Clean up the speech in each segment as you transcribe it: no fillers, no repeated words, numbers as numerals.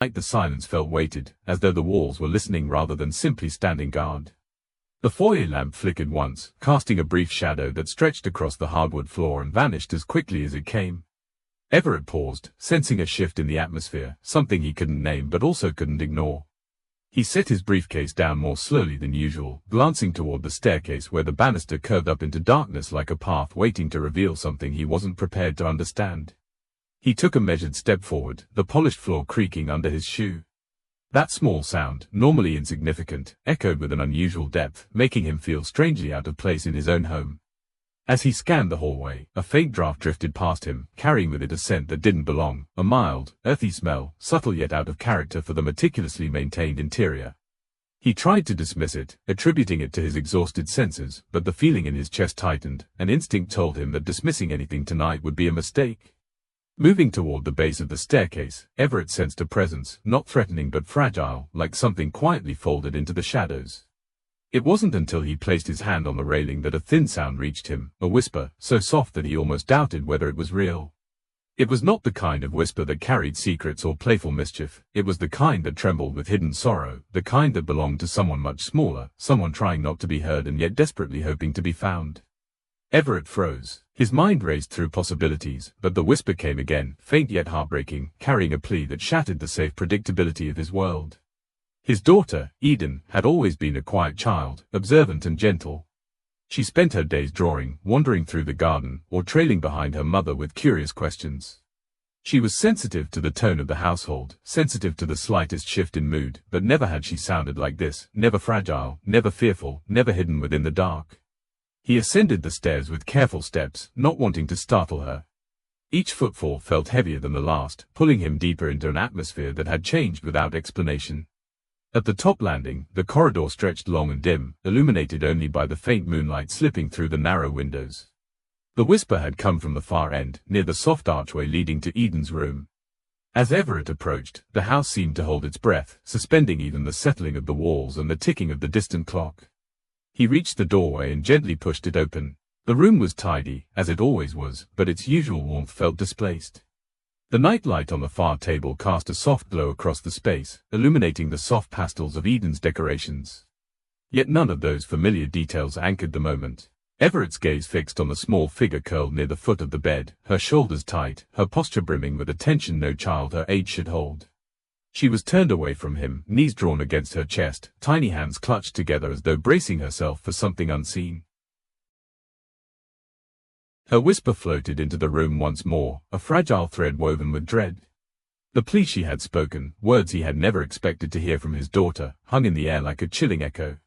The silence felt weighted, as though the walls were listening rather than simply standing guard. The foyer lamp flickered once, casting a brief shadow that stretched across the hardwood floor and vanished as quickly as it came. Everett paused, sensing a shift in the atmosphere, something he couldn't name but also couldn't ignore. He set his briefcase down more slowly than usual, glancing toward the staircase where the banister curved up into darkness like a path waiting to reveal something he wasn't prepared to understand. He took a measured step forward, the polished floor creaking under his shoe. That small sound, normally insignificant, echoed with an unusual depth, making him feel strangely out of place in his own home. As he scanned the hallway, a faint draft drifted past him, carrying with it a scent that didn't belong, a mild, earthy smell, subtle yet out of character for the meticulously maintained interior. He tried to dismiss it, attributing it to his exhausted senses, but the feeling in his chest tightened, and instinct told him that dismissing anything tonight would be a mistake. Moving toward the base of the staircase, Everett sensed a presence, not threatening but fragile, like something quietly folded into the shadows. It wasn't until he placed his hand on the railing that a thin sound reached him, a whisper, so soft that he almost doubted whether it was real. It was not the kind of whisper that carried secrets or playful mischief, it was the kind that trembled with hidden sorrow, the kind that belonged to someone much smaller, someone trying not to be heard and yet desperately hoping to be found. Everett froze. His mind raced through possibilities, but the whisper came again, faint yet heartbreaking, carrying a plea that shattered the safe predictability of his world. His daughter, Eden, had always been a quiet child, observant and gentle. She spent her days drawing, wandering through the garden, or trailing behind her mother with curious questions. She was sensitive to the tone of the household, sensitive to the slightest shift in mood, but never had she sounded like this, never fragile, never fearful, never hidden within the dark. He ascended the stairs with careful steps, not wanting to startle her. Each footfall felt heavier than the last, pulling him deeper into an atmosphere that had changed without explanation. At the top landing, the corridor stretched long and dim, illuminated only by the faint moonlight slipping through the narrow windows. The whisper had come from the far end, near the soft archway leading to Eden's room. As Everett approached, the house seemed to hold its breath, suspending even the settling of the walls and the ticking of the distant clock. He reached the doorway and gently pushed it open. The room was tidy, as it always was, but its usual warmth felt displaced. The nightlight on the far table cast a soft glow across the space, illuminating the soft pastels of Eden's decorations. Yet none of those familiar details anchored the moment. Everett's gaze fixed on the small figure curled near the foot of the bed, her shoulders tight, her posture brimming with a tension no child her age should hold. She was turned away from him, knees drawn against her chest, tiny hands clutched together as though bracing herself for something unseen. Her whisper floated into the room once more, a fragile thread woven with dread. The plea she had spoken, words he had never expected to hear from his daughter, hung in the air like a chilling echo.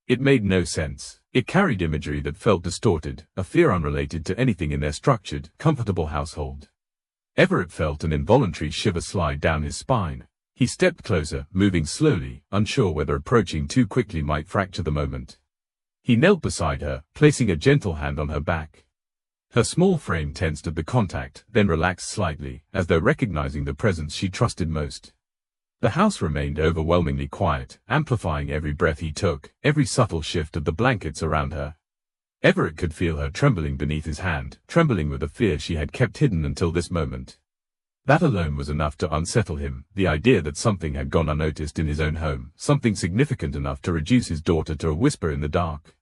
It made no sense. It carried imagery that felt distorted, a fear unrelated to anything in their structured, comfortable household. Everett felt an involuntary shiver slide down his spine. He stepped closer, moving slowly, unsure whether approaching too quickly might fracture the moment. He knelt beside her, placing a gentle hand on her back. Her small frame tensed at the contact, then relaxed slightly, as though recognizing the presence she trusted most. The house remained overwhelmingly quiet, amplifying every breath he took, every subtle shift of the blankets around her. Everett could feel her trembling beneath his hand, trembling with a fear she had kept hidden until this moment. That alone was enough to unsettle him, the idea that something had gone unnoticed in his own home, something significant enough to reduce his daughter to a whisper in the dark.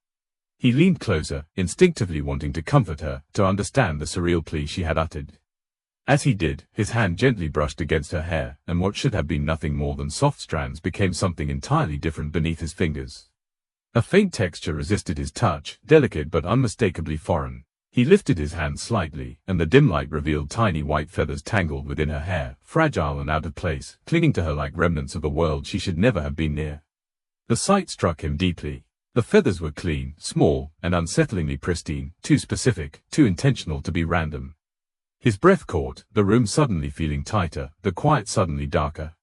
He leaned closer, instinctively wanting to comfort her, to understand the surreal plea she had uttered. As he did, his hand gently brushed against her hair, and what should have been nothing more than soft strands became something entirely different beneath his fingers. A faint texture resisted his touch, delicate but unmistakably foreign. He lifted his hand slightly, and the dim light revealed tiny white feathers tangled within her hair, fragile and out of place, clinging to her like remnants of a world she should never have been near. The sight struck him deeply. The feathers were clean, small, and unsettlingly pristine, too specific, too intentional to be random. His breath caught, the room suddenly feeling tighter, the quiet suddenly darker.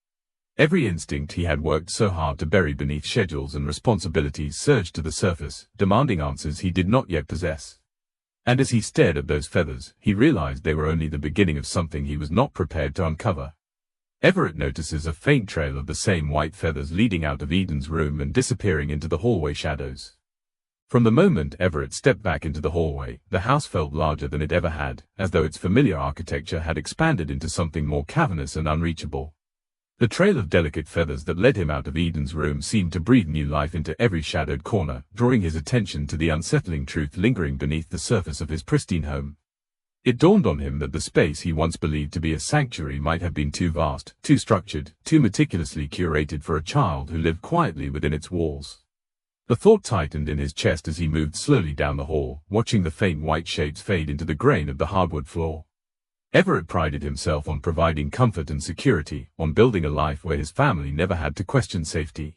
Every instinct he had worked so hard to bury beneath schedules and responsibilities surged to the surface, demanding answers he did not yet possess. And as he stared at those feathers, he realized they were only the beginning of something he was not prepared to uncover. Everett notices a faint trail of the same white feathers leading out of Eden's room and disappearing into the hallway shadows. From the moment Everett stepped back into the hallway, the house felt larger than it ever had, as though its familiar architecture had expanded into something more cavernous and unreachable. The trail of delicate feathers that led him out of Eden's room seemed to breathe new life into every shadowed corner, drawing his attention to the unsettling truth lingering beneath the surface of his pristine home. It dawned on him that the space he once believed to be a sanctuary might have been too vast, too structured, too meticulously curated for a child who lived quietly within its walls. The thought tightened in his chest as he moved slowly down the hall, watching the faint white shapes fade into the grain of the hardwood floor. Everett prided himself on providing comfort and security, on building a life where his family never had to question safety.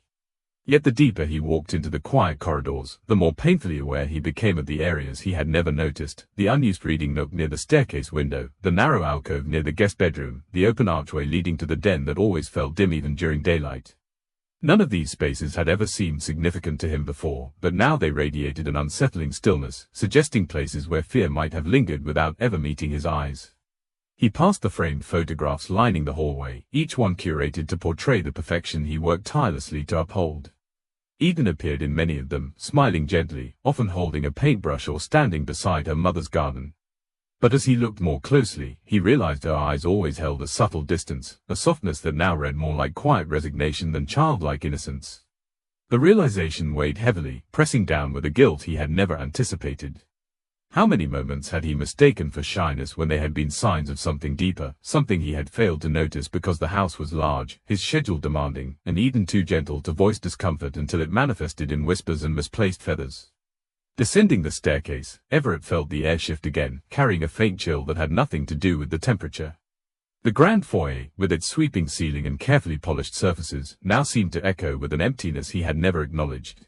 Yet the deeper he walked into the quiet corridors, the more painfully aware he became of the areas he had never noticed: the unused reading nook near the staircase window, the narrow alcove near the guest bedroom, the open archway leading to the den that always felt dim even during daylight. None of these spaces had ever seemed significant to him before, but now they radiated an unsettling stillness, suggesting places where fear might have lingered without ever meeting his eyes. He passed the framed photographs lining the hallway, each one curated to portray the perfection he worked tirelessly to uphold. Eden appeared in many of them, smiling gently, often holding a paintbrush or standing beside her mother's garden. But as he looked more closely, he realized her eyes always held a subtle distance, a softness that now read more like quiet resignation than childlike innocence. The realization weighed heavily, pressing down with a guilt he had never anticipated. How many moments had he mistaken for shyness when they had been signs of something deeper, something he had failed to notice because the house was large, his schedule demanding, and Eden too gentle to voice discomfort until it manifested in whispers and misplaced feathers. Descending the staircase, Everett felt the air shift again, carrying a faint chill that had nothing to do with the temperature. The grand foyer, with its sweeping ceiling and carefully polished surfaces, now seemed to echo with an emptiness he had never acknowledged.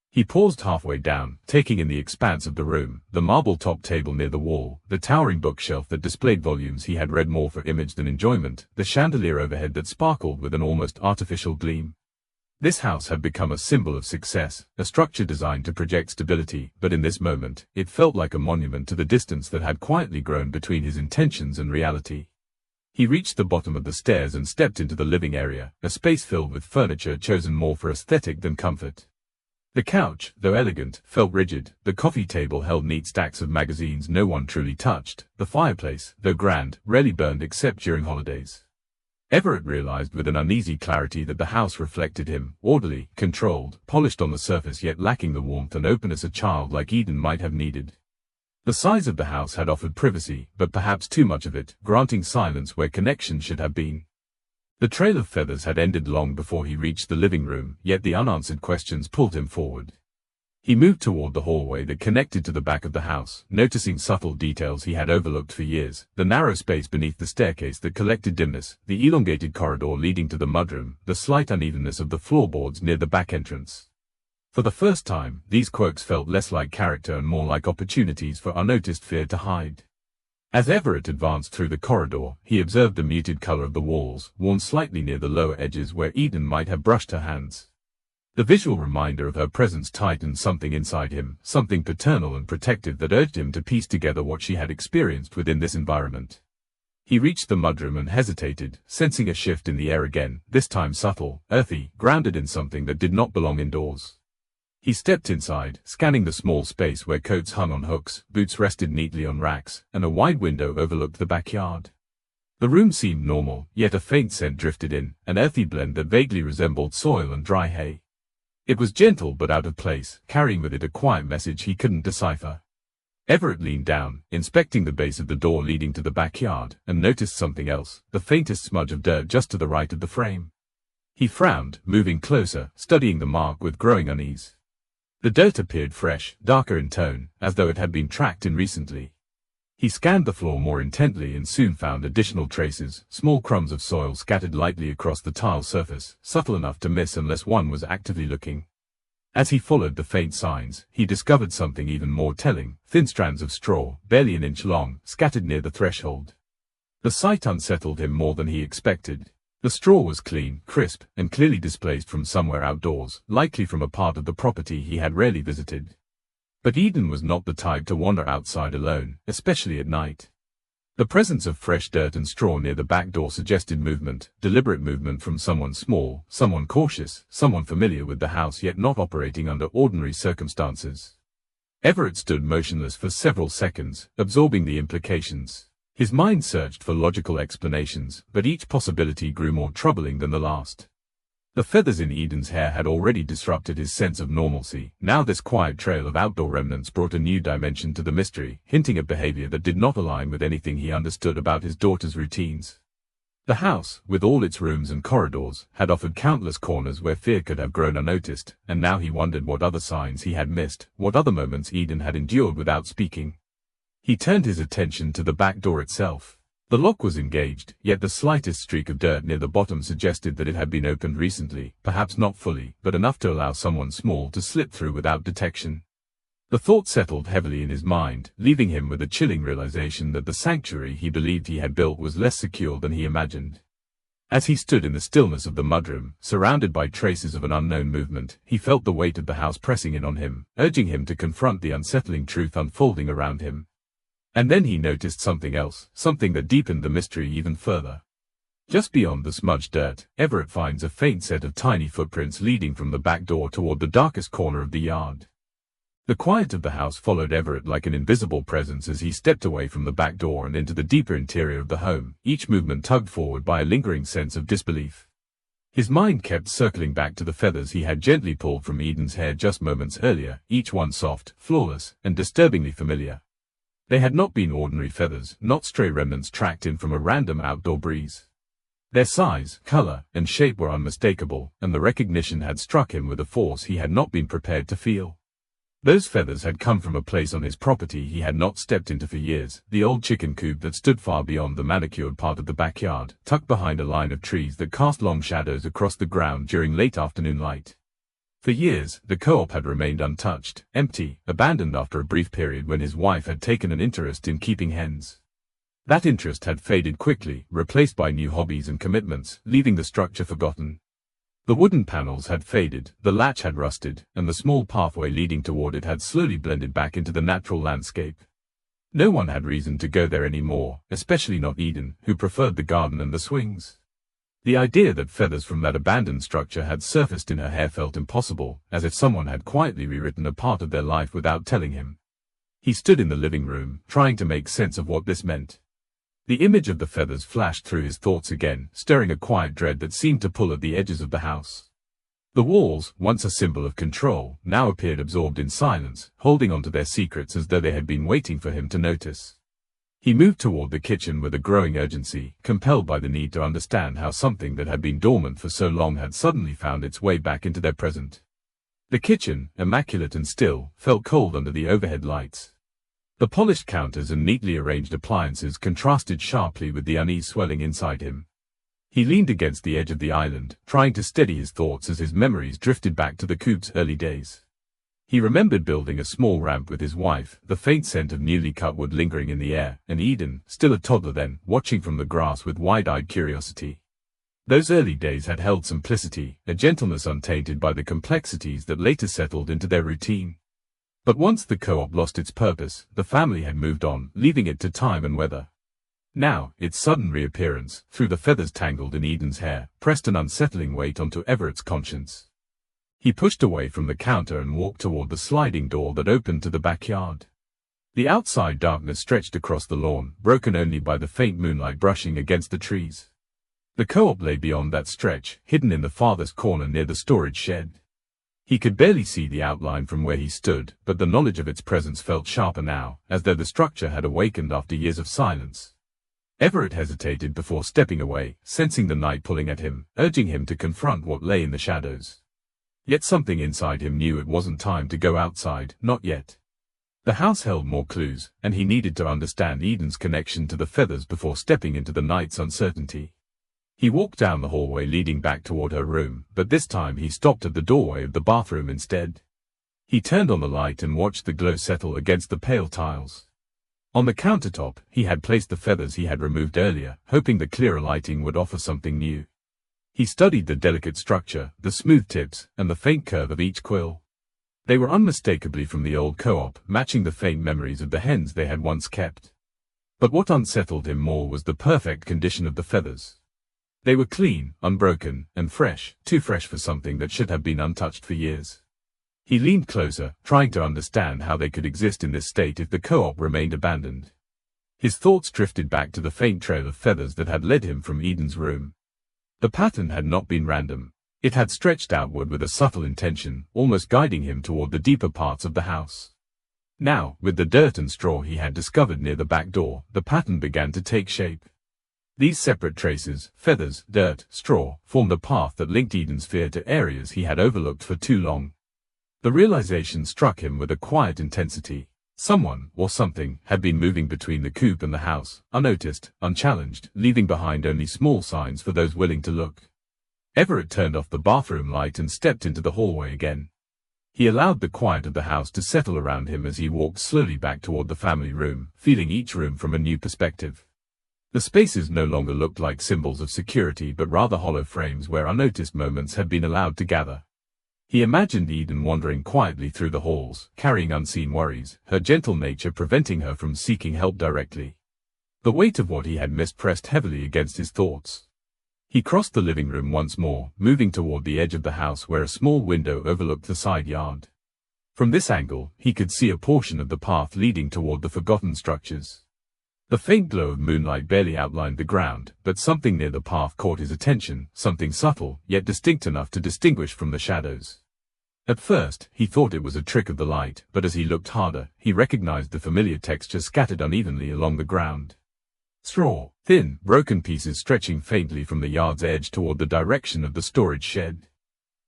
He paused halfway down, taking in the expanse of the room, the marble-topped table near the wall, the towering bookshelf that displayed volumes he had read more for image than enjoyment, the chandelier overhead that sparkled with an almost artificial gleam. This house had become a symbol of success, a structure designed to project stability, but in this moment, it felt like a monument to the distance that had quietly grown between his intentions and reality. He reached the bottom of the stairs and stepped into the living area, a space filled with furniture chosen more for aesthetic than comfort. The couch, though elegant, felt rigid. The coffee table held neat stacks of magazines no one truly touched. The fireplace, though grand, rarely burned except during holidays. Everett realized with an uneasy clarity that the house reflected him, orderly, controlled, polished on the surface yet lacking the warmth and openness a child like Eden might have needed. The size of the house had offered privacy, but perhaps too much of it, granting silence where connection should have been. The trail of feathers had ended long before he reached the living room, yet the unanswered questions pulled him forward. He moved toward the hallway that connected to the back of the house, noticing subtle details he had overlooked for years: the narrow space beneath the staircase that collected dimness, the elongated corridor leading to the mudroom, the slight unevenness of the floorboards near the back entrance. For the first time, these quirks felt less like character and more like opportunities for unnoticed fear to hide. As Everett advanced through the corridor, he observed the muted color of the walls, worn slightly near the lower edges where Eden might have brushed her hands. The visual reminder of her presence tightened something inside him, something paternal and protective that urged him to piece together what she had experienced within this environment. He reached the mudroom and hesitated, sensing a shift in the air again, this time subtle, earthy, grounded in something that did not belong indoors. He stepped inside, scanning the small space where coats hung on hooks, boots rested neatly on racks, and a wide window overlooked the backyard. The room seemed normal, yet a faint scent drifted in, an earthy blend that vaguely resembled soil and dry hay. It was gentle but out of place, carrying with it a quiet message he couldn't decipher. Everett leaned down, inspecting the base of the door leading to the backyard, and noticed something else: the faintest smudge of dirt just to the right of the frame. He frowned, moving closer, studying the mark with growing unease. The dirt appeared fresh, darker in tone, as though it had been tracked in recently. He scanned the floor more intently and soon found additional traces, small crumbs of soil scattered lightly across the tile surface, subtle enough to miss unless one was actively looking. As he followed the faint signs, he discovered something even more telling: thin strands of straw, barely an inch long, scattered near the threshold. The sight unsettled him more than he expected. The straw was clean, crisp, and clearly displaced from somewhere outdoors, likely from a part of the property he had rarely visited. But Eden was not the type to wander outside alone, especially at night. The presence of fresh dirt and straw near the back door suggested movement, deliberate movement from someone small, someone cautious, someone familiar with the house yet not operating under ordinary circumstances. Everett stood motionless for several seconds, absorbing the implications. His mind searched for logical explanations, but each possibility grew more troubling than the last. The feathers in Eden's hair had already disrupted his sense of normalcy. Now this quiet trail of outdoor remnants brought a new dimension to the mystery, hinting at behavior that did not align with anything he understood about his daughter's routines. The house, with all its rooms and corridors, had offered countless corners where fear could have grown unnoticed, and now he wondered what other signs he had missed, what other moments Eden had endured without speaking. He turned his attention to the back door itself. The lock was engaged, yet the slightest streak of dirt near the bottom suggested that it had been opened recently, perhaps not fully, but enough to allow someone small to slip through without detection. The thought settled heavily in his mind, leaving him with a chilling realization that the sanctuary he believed he had built was less secure than he imagined. As he stood in the stillness of the mudroom, surrounded by traces of an unknown movement, he felt the weight of the house pressing in on him, urging him to confront the unsettling truth unfolding around him. And then he noticed something else, something that deepened the mystery even further. Just beyond the smudged dirt, Everett finds a faint set of tiny footprints leading from the back door toward the darkest corner of the yard. The quiet of the house followed Everett like an invisible presence as he stepped away from the back door and into the deeper interior of the home, each movement tugged forward by a lingering sense of disbelief. His mind kept circling back to the feathers he had gently pulled from Eden's hair just moments earlier, each one soft, flawless, and disturbingly familiar. They had not been ordinary feathers, not stray remnants tracked in from a random outdoor breeze. Their size, color, and shape were unmistakable, and the recognition had struck him with a force he had not been prepared to feel. Those feathers had come from a place on his property he had not stepped into for years, the old chicken coop that stood far beyond the manicured part of the backyard, tucked behind a line of trees that cast long shadows across the ground during late afternoon light. For years, the co-op had remained untouched, empty, abandoned after a brief period when his wife had taken an interest in keeping hens. That interest had faded quickly, replaced by new hobbies and commitments, leaving the structure forgotten. The wooden panels had faded, the latch had rusted, and the small pathway leading toward it had slowly blended back into the natural landscape. No one had reason to go there anymore, especially not Eden, who preferred the garden and the swings. The idea that feathers from that abandoned structure had surfaced in her hair felt impossible, as if someone had quietly rewritten a part of their life without telling him. He stood in the living room, trying to make sense of what this meant. The image of the feathers flashed through his thoughts again, stirring a quiet dread that seemed to pull at the edges of the house. The walls, once a symbol of control, now appeared absorbed in silence, holding onto their secrets as though they had been waiting for him to notice. He moved toward the kitchen with a growing urgency, compelled by the need to understand how something that had been dormant for so long had suddenly found its way back into their present. The kitchen, immaculate and still, felt cold under the overhead lights. The polished counters and neatly arranged appliances contrasted sharply with the unease swelling inside him. He leaned against the edge of the island, trying to steady his thoughts as his memories drifted back to the coop's early days. He remembered building a small ramp with his wife, the faint scent of newly cut wood lingering in the air, and Eden, still a toddler then, watching from the grass with wide-eyed curiosity. Those early days had held simplicity, a gentleness untainted by the complexities that later settled into their routine. But once the co-op lost its purpose, the family had moved on, leaving it to time and weather. Now, its sudden reappearance, through the feathers tangled in Eden's hair, pressed an unsettling weight onto Everett's conscience. He pushed away from the counter and walked toward the sliding door that opened to the backyard. The outside darkness stretched across the lawn, broken only by the faint moonlight brushing against the trees. The co-op lay beyond that stretch, hidden in the farthest corner near the storage shed. He could barely see the outline from where he stood, but the knowledge of its presence felt sharper now, as though the structure had awakened after years of silence. Everett hesitated before stepping away, sensing the night pulling at him, urging him to confront what lay in the shadows. Yet something inside him knew it wasn't time to go outside, not yet. The house held more clues, and he needed to understand Eden's connection to the feathers before stepping into the night's uncertainty. He walked down the hallway leading back toward her room, but this time he stopped at the doorway of the bathroom instead. He turned on the light and watched the glow settle against the pale tiles. On the countertop, he had placed the feathers he had removed earlier, hoping the clearer lighting would offer something new. He studied the delicate structure, the smooth tips, and the faint curve of each quill. They were unmistakably from the old co-op, matching the faint memories of the hens they had once kept. But what unsettled him more was the perfect condition of the feathers. They were clean, unbroken, and fresh, too fresh for something that should have been untouched for years. He leaned closer, trying to understand how they could exist in this state if the co-op remained abandoned. His thoughts drifted back to the faint trail of feathers that had led him from Eden's room. The pattern had not been random. It had stretched outward with a subtle intention, almost guiding him toward the deeper parts of the house. Now, with the dirt and straw he had discovered near the back door, the pattern began to take shape. These separate traces, feathers, dirt, straw, formed a path that linked Eden's fear to areas he had overlooked for too long. The realization struck him with a quiet intensity. Someone, or something, had been moving between the coop and the house, unnoticed, unchallenged, leaving behind only small signs for those willing to look. Everett turned off the bathroom light and stepped into the hallway again. He allowed the quiet of the house to settle around him as he walked slowly back toward the family room, feeling each room from a new perspective. The spaces no longer looked like symbols of security but rather hollow frames where unnoticed moments had been allowed to gather. He imagined Eden wandering quietly through the halls, carrying unseen worries, her gentle nature preventing her from seeking help directly. The weight of what he had missed pressed heavily against his thoughts. He crossed the living room once more, moving toward the edge of the house where a small window overlooked the side yard. From this angle, he could see a portion of the path leading toward the forgotten structures. The faint glow of moonlight barely outlined the ground, but something near the path caught his attention, something subtle, yet distinct enough to distinguish from the shadows. At first, he thought it was a trick of the light, but as he looked harder, he recognized the familiar texture scattered unevenly along the ground. Straw, thin, broken pieces stretching faintly from the yard's edge toward the direction of the storage shed.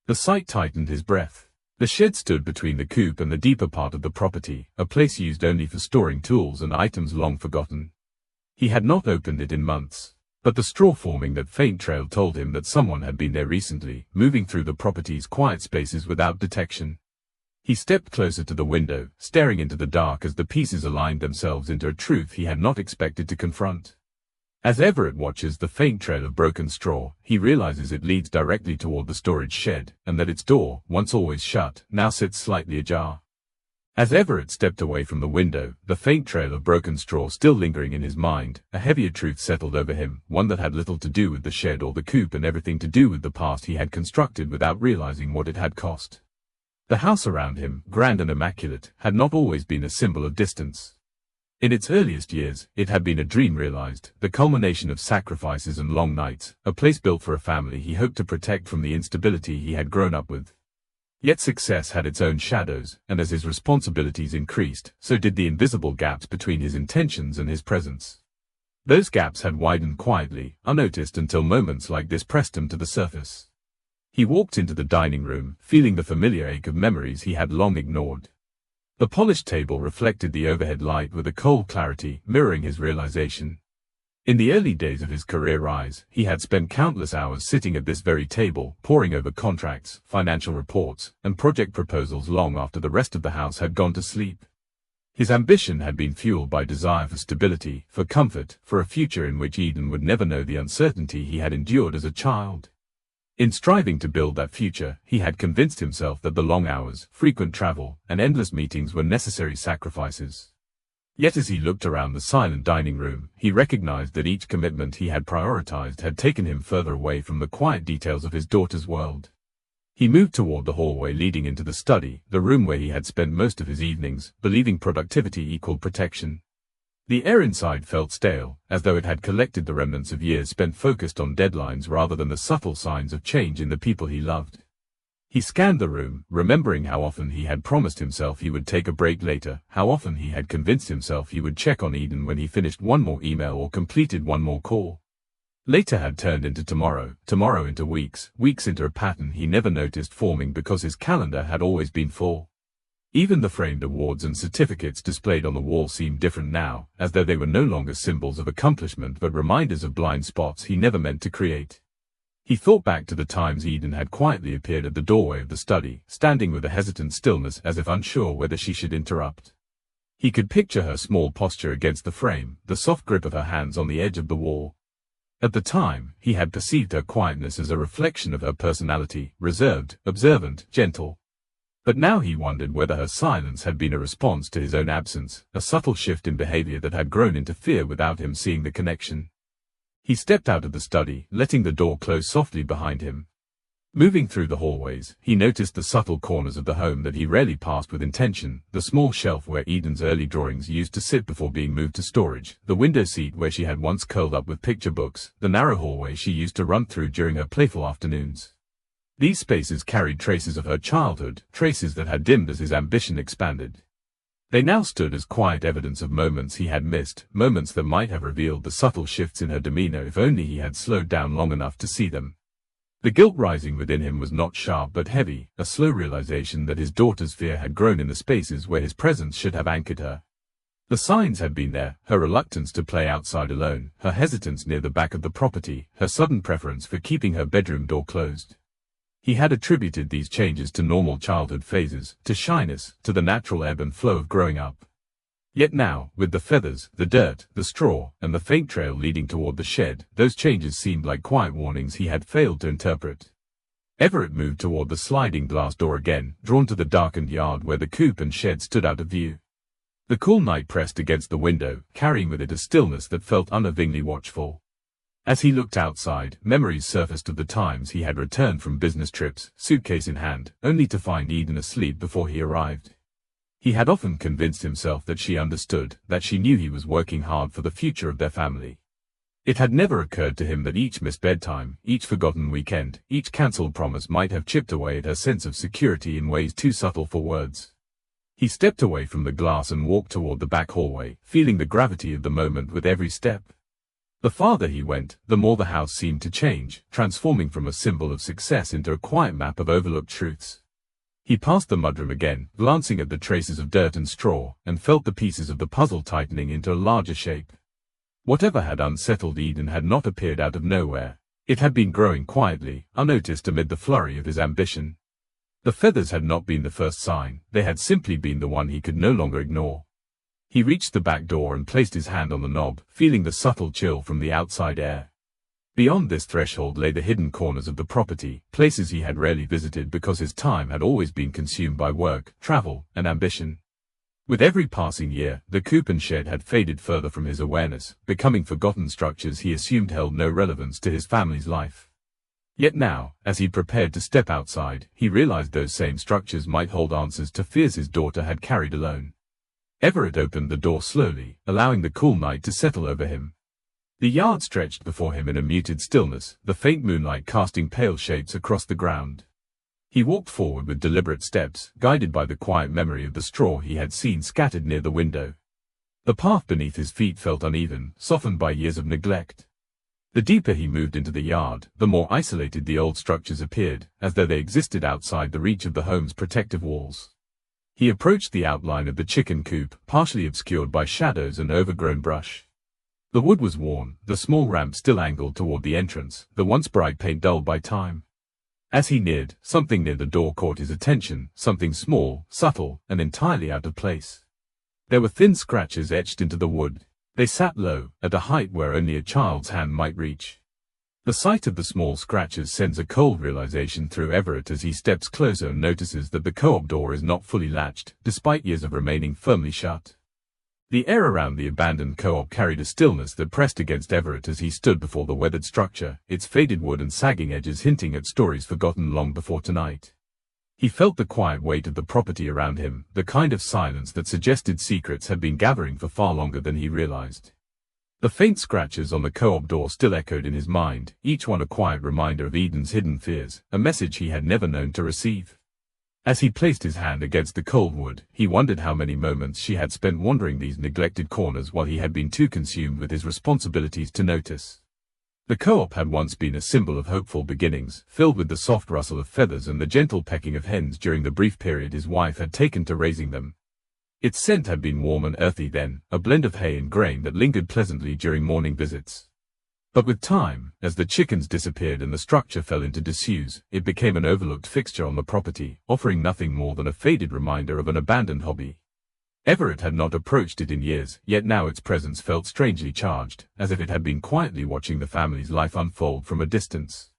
The sight tightened his breath. The shed stood between the coop and the deeper part of the property, a place used only for storing tools and items long forgotten. He had not opened it in months, but the straw forming that faint trail told him that someone had been there recently, moving through the property's quiet spaces without detection. He stepped closer to the window, staring into the dark as the pieces aligned themselves into a truth he had not expected to confront. As Everett watches the faint trail of broken straw, he realizes it leads directly toward the storage shed, and that its door, once always shut, now sits slightly ajar. As Everett stepped away from the window, the faint trail of broken straw still lingering in his mind, a heavier truth settled over him, one that had little to do with the shed or the coop and everything to do with the past he had constructed without realizing what it had cost. The house around him, grand and immaculate, had not always been a symbol of distance. In its earliest years, it had been a dream realized, the culmination of sacrifices and long nights, a place built for a family he hoped to protect from the instability he had grown up with. Yet success had its own shadows, and as his responsibilities increased, so did the invisible gaps between his intentions and his presence. Those gaps had widened quietly, unnoticed until moments like this pressed him to the surface. He walked into the dining room, feeling the familiar ache of memories he had long ignored. The polished table reflected the overhead light with a cold clarity, mirroring his realization. In the early days of his career rise, he had spent countless hours sitting at this very table, poring over contracts, financial reports, and project proposals long after the rest of the house had gone to sleep. His ambition had been fueled by desire for stability, for comfort, for a future in which Eden would never know the uncertainty he had endured as a child. In striving to build that future, he had convinced himself that the long hours, frequent travel, and endless meetings were necessary sacrifices. Yet as he looked around the silent dining room, he recognized that each commitment he had prioritized had taken him further away from the quiet details of his daughter's world. He moved toward the hallway leading into the study, the room where he had spent most of his evenings, believing productivity equaled protection. The air inside felt stale, as though it had collected the remnants of years spent focused on deadlines rather than the subtle signs of change in the people he loved. He scanned the room, remembering how often he had promised himself he would take a break later, how often he had convinced himself he would check on Eden when he finished one more email or completed one more call. Later had turned into tomorrow, tomorrow into weeks, weeks into a pattern he never noticed forming because his calendar had always been full. Even the framed awards and certificates displayed on the wall seemed different now, as though they were no longer symbols of accomplishment but reminders of blind spots he never meant to create. He thought back to the times Eden had quietly appeared at the doorway of the study, standing with a hesitant stillness as if unsure whether she should interrupt. He could picture her small posture against the frame, the soft grip of her hands on the edge of the wall. At the time, he had perceived her quietness as a reflection of her personality, reserved, observant, gentle. But now he wondered whether her silence had been a response to his own absence, a subtle shift in behavior that had grown into fear without him seeing the connection. He stepped out of the study, letting the door close softly behind him. Moving through the hallways, he noticed the subtle corners of the home that he rarely passed with intention: the small shelf where Eden's early drawings used to sit before being moved to storage, the window seat where she had once curled up with picture books, the narrow hallway she used to run through during her playful afternoons. These spaces carried traces of her childhood, traces that had dimmed as his ambition expanded. They now stood as quiet evidence of moments he had missed, moments that might have revealed the subtle shifts in her demeanor if only he had slowed down long enough to see them. The guilt rising within him was not sharp but heavy, a slow realization that his daughter's fear had grown in the spaces where his presence should have anchored her. The signs had been there: her reluctance to play outside alone, her hesitance near the back of the property, her sudden preference for keeping her bedroom door closed. He had attributed these changes to normal childhood phases, to shyness, to the natural ebb and flow of growing up. Yet now, with the feathers, the dirt, the straw, and the faint trail leading toward the shed, those changes seemed like quiet warnings he had failed to interpret. Everett moved toward the sliding glass door again, drawn to the darkened yard where the coop and shed stood out of view. The cool night pressed against the window, carrying with it a stillness that felt unnervingly watchful. As he looked outside, memories surfaced of the times he had returned from business trips, suitcase in hand, only to find Eden asleep before he arrived. He had often convinced himself that she understood, that she knew he was working hard for the future of their family. It had never occurred to him that each missed bedtime, each forgotten weekend, each cancelled promise might have chipped away at her sense of security in ways too subtle for words. He stepped away from the glass and walked toward the back hallway, feeling the gravity of the moment with every step. The farther he went, the more the house seemed to change, transforming from a symbol of success into a quiet map of overlooked truths. He passed the mudroom again, glancing at the traces of dirt and straw, and felt the pieces of the puzzle tightening into a larger shape. Whatever had unsettled Eden had not appeared out of nowhere. It had been growing quietly, unnoticed amid the flurry of his ambition. The feathers had not been the first sign, they had simply been the one he could no longer ignore. He reached the back door and placed his hand on the knob, feeling the subtle chill from the outside air. Beyond this threshold lay the hidden corners of the property, places he had rarely visited because his time had always been consumed by work, travel, and ambition. With every passing year, the coop and shed had faded further from his awareness, becoming forgotten structures he assumed held no relevance to his family's life. Yet now, as he prepared to step outside, he realized those same structures might hold answers to fears his daughter had carried alone. Everett opened the door slowly, allowing the cool night to settle over him. The yard stretched before him in a muted stillness, the faint moonlight casting pale shapes across the ground. He walked forward with deliberate steps, guided by the quiet memory of the straw he had seen scattered near the window. The path beneath his feet felt uneven, softened by years of neglect. The deeper he moved into the yard, the more isolated the old structures appeared, as though they existed outside the reach of the home's protective walls. He approached the outline of the chicken coop, partially obscured by shadows and overgrown brush. The wood was worn, the small ramp still angled toward the entrance, the once bright paint dulled by time. As he neared, something near the door caught his attention, something small, subtle, and entirely out of place. There were thin scratches etched into the wood. They sat low, at a height where only a child's hand might reach. The sight of the small scratches sends a cold realization through Everett as he steps closer and notices that the co-op door is not fully latched, despite years of remaining firmly shut. The air around the abandoned co-op carried a stillness that pressed against Everett as he stood before the weathered structure, its faded wood and sagging edges hinting at stories forgotten long before tonight. He felt the quiet weight of the property around him, the kind of silence that suggested secrets had been gathering for far longer than he realized. The faint scratches on the co-op door still echoed in his mind, each one a quiet reminder of Eden's hidden fears, a message he had never known to receive. As he placed his hand against the cold wood, he wondered how many moments she had spent wandering these neglected corners while he had been too consumed with his responsibilities to notice. The co-op had once been a symbol of hopeful beginnings, filled with the soft rustle of feathers and the gentle pecking of hens during the brief period his wife had taken to raising them. Its scent had been warm and earthy then, a blend of hay and grain that lingered pleasantly during morning visits. But with time, as the chickens disappeared and the structure fell into disuse, it became an overlooked fixture on the property, offering nothing more than a faded reminder of an abandoned hobby. Everett had not approached it in years, yet now its presence felt strangely charged, as if it had been quietly watching the family's life unfold from a distance.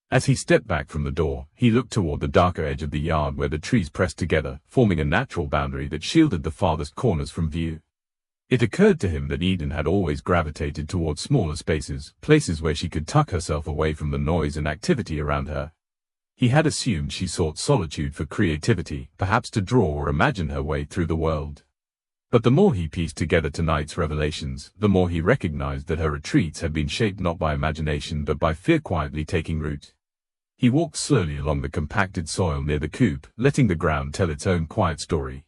As he stepped back from the door, he looked toward the darker edge of the yard where the trees pressed together, forming a natural boundary that shielded the farthest corners from view. It occurred to him that Eden had always gravitated toward smaller spaces, places where she could tuck herself away from the noise and activity around her. He had assumed she sought solitude for creativity, perhaps to draw or imagine her way through the world. But the more he pieced together tonight's revelations, the more he recognized that her retreats had been shaped not by imagination but by fear quietly taking root. He walked slowly along the compacted soil near the coop, letting the ground tell its own quiet story.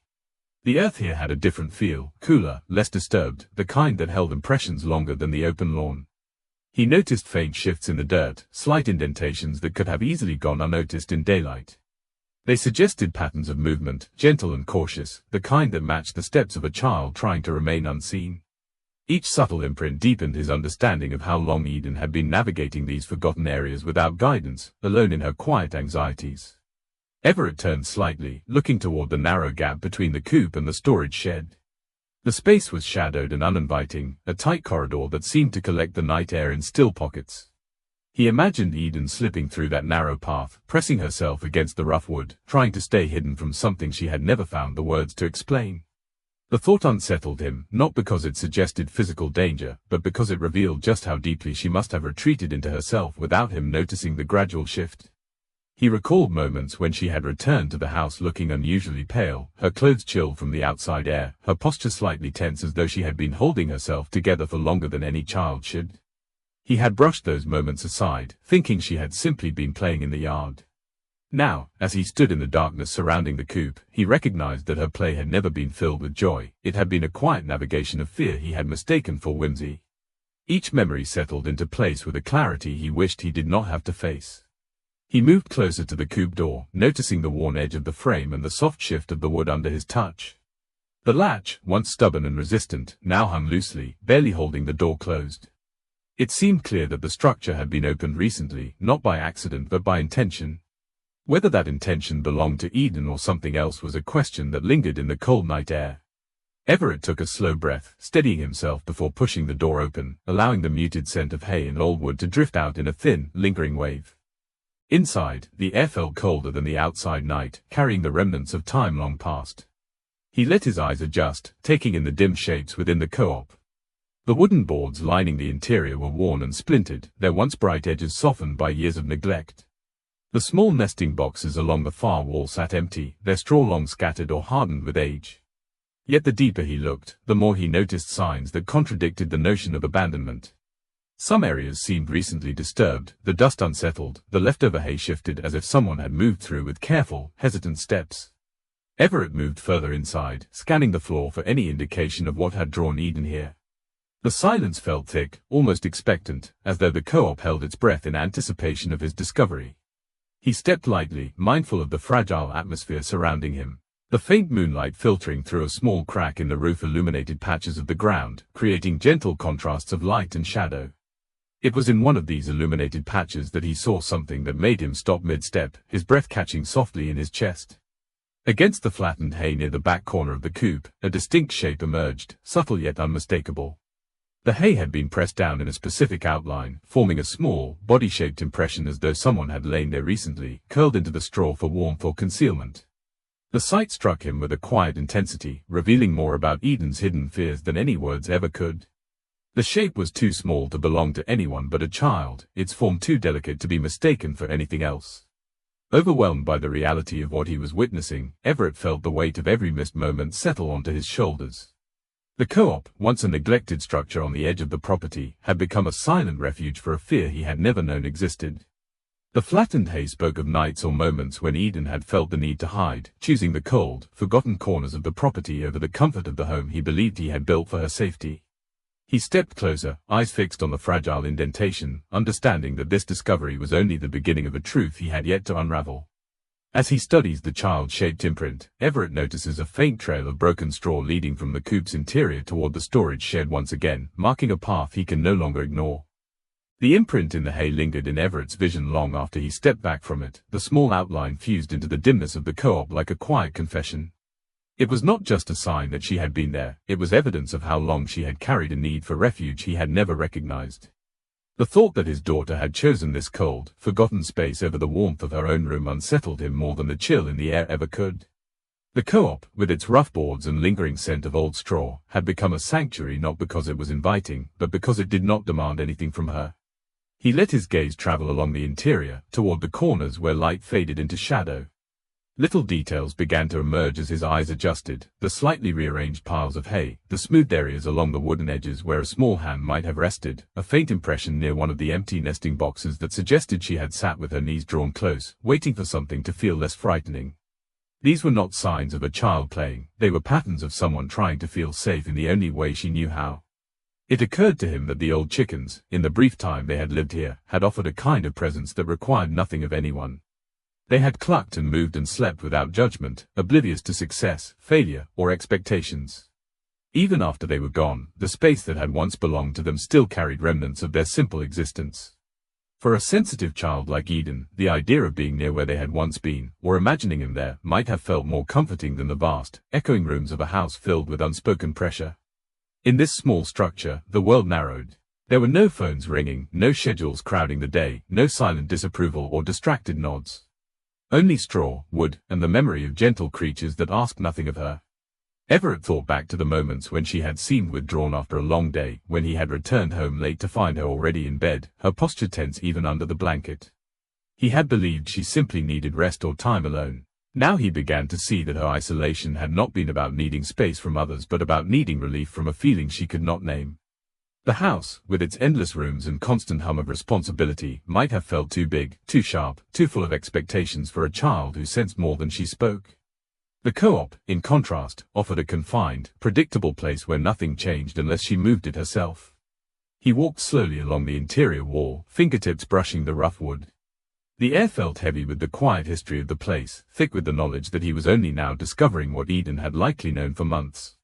The earth here had a different feel, cooler, less disturbed, the kind that held impressions longer than the open lawn. He noticed faint shifts in the dirt, slight indentations that could have easily gone unnoticed in daylight. They suggested patterns of movement, gentle and cautious, the kind that matched the steps of a child trying to remain unseen. Each subtle imprint deepened his understanding of how long Eden had been navigating these forgotten areas without guidance, alone in her quiet anxieties. Everett turned slightly, looking toward the narrow gap between the coop and the storage shed. The space was shadowed and uninviting, a tight corridor that seemed to collect the night air in still pockets. He imagined Eden slipping through that narrow path, pressing herself against the rough wood, trying to stay hidden from something she had never found the words to explain. The thought unsettled him, not because it suggested physical danger, but because it revealed just how deeply she must have retreated into herself without him noticing the gradual shift. He recalled moments when she had returned to the house looking unusually pale, her clothes chilled from the outside air, her posture slightly tense as though she had been holding herself together for longer than any child should. He had brushed those moments aside, thinking she had simply been playing in the yard. Now, as he stood in the darkness surrounding the coop, he recognized that her play had never been filled with joy. It had been a quiet navigation of fear he had mistaken for whimsy. Each memory settled into place with a clarity he wished he did not have to face. He moved closer to the coop door, noticing the worn edge of the frame and the soft shift of the wood under his touch. The latch, once stubborn and resistant, now hung loosely, barely holding the door closed. It seemed clear that the structure had been opened recently, not by accident but by intention. Whether that intention belonged to Eden or something else was a question that lingered in the cold night air. Everett took a slow breath, steadying himself before pushing the door open, allowing the muted scent of hay and old wood to drift out in a thin, lingering wave. Inside, the air felt colder than the outside night, carrying the remnants of time long past. He let his eyes adjust, taking in the dim shapes within the co-op. The wooden boards lining the interior were worn and splintered, their once bright edges softened by years of neglect. The small nesting boxes along the far wall sat empty, their straw long scattered or hardened with age. Yet the deeper he looked, the more he noticed signs that contradicted the notion of abandonment. Some areas seemed recently disturbed, the dust unsettled, the leftover hay shifted as if someone had moved through with careful, hesitant steps. Everett moved further inside, scanning the floor for any indication of what had drawn Eden here. The silence felt thick, almost expectant, as though the co-op held its breath in anticipation of his discovery. He stepped lightly, mindful of the fragile atmosphere surrounding him. The faint moonlight filtering through a small crack in the roof illuminated patches of the ground, creating gentle contrasts of light and shadow. It was in one of these illuminated patches that he saw something that made him stop mid-step, his breath catching softly in his chest. Against the flattened hay near the back corner of the coop, a distinct shape emerged, subtle yet unmistakable. The hay had been pressed down in a specific outline, forming a small, body-shaped impression as though someone had lain there recently, curled into the straw for warmth or concealment. The sight struck him with a quiet intensity, revealing more about Eden's hidden fears than any words ever could. The shape was too small to belong to anyone but a child, its form too delicate to be mistaken for anything else. Overwhelmed by the reality of what he was witnessing, Everett felt the weight of every missed moment settle onto his shoulders. The co-op, once a neglected structure on the edge of the property, had become a silent refuge for a fear he had never known existed. The flattened hay spoke of nights or moments when Eden had felt the need to hide, choosing the cold, forgotten corners of the property over the comfort of the home he believed he had built for her safety. He stepped closer, eyes fixed on the fragile indentation, understanding that this discovery was only the beginning of a truth he had yet to unravel. As he studies the child-shaped imprint, Everett notices a faint trail of broken straw leading from the coop's interior toward the storage shed once again, marking a path he can no longer ignore. The imprint in the hay lingered in Everett's vision long after he stepped back from it, the small outline fused into the dimness of the co-op like a quiet confession. It was not just a sign that she had been there, it was evidence of how long she had carried a need for refuge he had never recognized. The thought that his daughter had chosen this cold, forgotten space over the warmth of her own room unsettled him more than the chill in the air ever could. The co-op, with its rough boards and lingering scent of old straw, had become a sanctuary not because it was inviting, but because it did not demand anything from her. He let his gaze travel along the interior, toward the corners where light faded into shadow. Little details began to emerge as his eyes adjusted, the slightly rearranged piles of hay, the smoothed areas along the wooden edges where a small hand might have rested, a faint impression near one of the empty nesting boxes that suggested she had sat with her knees drawn close, waiting for something to feel less frightening. These were not signs of a child playing, they were patterns of someone trying to feel safe in the only way she knew how. It occurred to him that the old chickens, in the brief time they had lived here, had offered a kind of presence that required nothing of anyone. They had clucked and moved and slept without judgment, oblivious to success, failure, or expectations. Even after they were gone, the space that had once belonged to them still carried remnants of their simple existence. For a sensitive child like Eden, the idea of being near where they had once been, or imagining him there, might have felt more comforting than the vast, echoing rooms of a house filled with unspoken pressure. In this small structure, the world narrowed. There were no phones ringing, no schedules crowding the day, no silent disapproval or distracted nods. Only straw, wood, and the memory of gentle creatures that asked nothing of her. Everett thought back to the moments when she had seemed withdrawn after a long day, when he had returned home late to find her already in bed, her posture tense even under the blanket. He had believed she simply needed rest or time alone. Now he began to see that her isolation had not been about needing space from others but about needing relief from a feeling she could not name. The house, with its endless rooms and constant hum of responsibility, might have felt too big, too sharp, too full of expectations for a child who sensed more than she spoke. The co-op, in contrast, offered a confined, predictable place where nothing changed unless she moved it herself. He walked slowly along the interior wall, fingertips brushing the rough wood. The air felt heavy with the quiet history of the place, thick with the knowledge that he was only now discovering what Eden had likely known for months.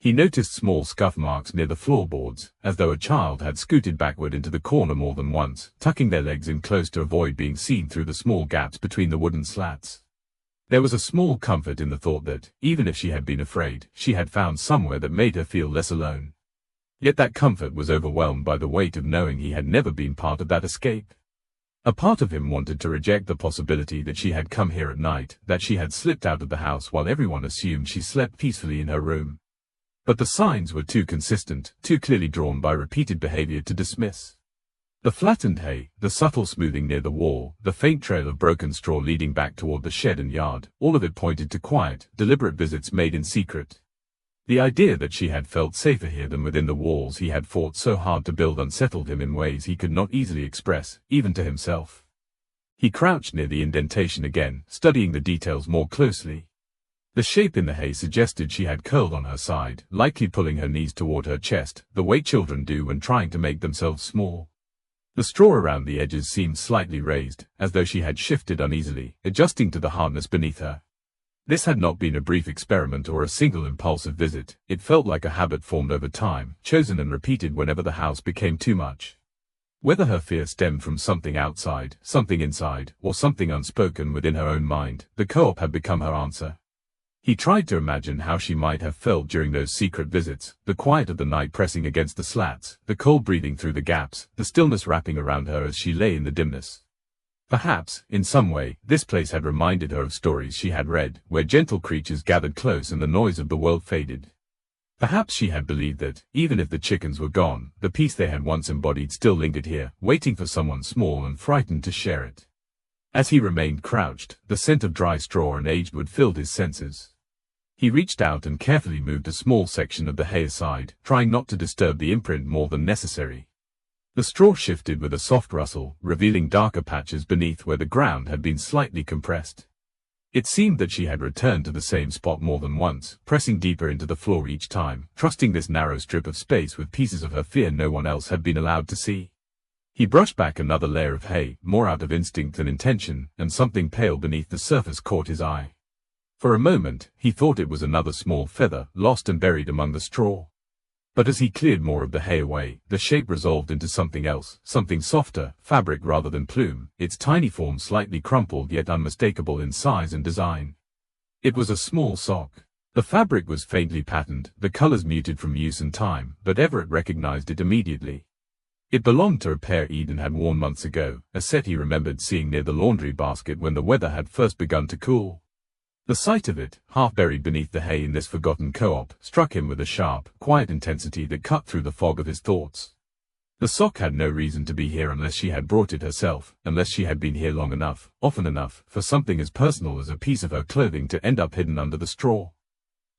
He noticed small scuff marks near the floorboards, as though a child had scooted backward into the corner more than once, tucking their legs in close to avoid being seen through the small gaps between the wooden slats. There was a small comfort in the thought that, even if she had been afraid, she had found somewhere that made her feel less alone. Yet that comfort was overwhelmed by the weight of knowing he had never been part of that escape. A part of him wanted to reject the possibility that she had come here at night, that she had slipped out of the house while everyone assumed she slept peacefully in her room. But the signs were too consistent, too clearly drawn by repeated behavior to dismiss. The flattened hay, the subtle smoothing near the wall, the faint trail of broken straw leading back toward the shed and yard, all of it pointed to quiet, deliberate visits made in secret. The idea that she had felt safer here than within the walls he had fought so hard to build unsettled him in ways he could not easily express, even to himself. He crouched near the indentation again, studying the details more closely. The shape in the hay suggested she had curled on her side, likely pulling her knees toward her chest, the way children do when trying to make themselves small. The straw around the edges seemed slightly raised, as though she had shifted uneasily, adjusting to the hardness beneath her. This had not been a brief experiment or a single impulsive visit, it felt like a habit formed over time, chosen and repeated whenever the house became too much. Whether her fear stemmed from something outside, something inside, or something unspoken within her own mind, the co-op had become her answer. He tried to imagine how she might have felt during those secret visits, the quiet of the night pressing against the slats, the cold breathing through the gaps, the stillness wrapping around her as she lay in the dimness. Perhaps, in some way, this place had reminded her of stories she had read, where gentle creatures gathered close and the noise of the world faded. Perhaps she had believed that, even if the chickens were gone, the peace they had once embodied still lingered here, waiting for someone small and frightened to share it. As he remained crouched, the scent of dry straw and aged wood filled his senses. He reached out and carefully moved a small section of the hay aside, trying not to disturb the imprint more than necessary. The straw shifted with a soft rustle, revealing darker patches beneath where the ground had been slightly compressed. It seemed that she had returned to the same spot more than once, pressing deeper into the floor each time, trusting this narrow strip of space with pieces of her fear no one else had been allowed to see. He brushed back another layer of hay, more out of instinct than intention, and something pale beneath the surface caught his eye. For a moment, he thought it was another small feather, lost and buried among the straw. But as he cleared more of the hay away, the shape resolved into something else, something softer, fabric rather than plume, its tiny form slightly crumpled yet unmistakable in size and design. It was a small sock. The fabric was faintly patterned, the colors muted from use and time, but Everett recognized it immediately. It belonged to a pair Eden had worn months ago, a set he remembered seeing near the laundry basket when the weather had first begun to cool. The sight of it, half buried beneath the hay in this forgotten co-op, struck him with a sharp, quiet intensity that cut through the fog of his thoughts. The sock had no reason to be here unless she had brought it herself, unless she had been here long enough, often enough, for something as personal as a piece of her clothing to end up hidden under the straw.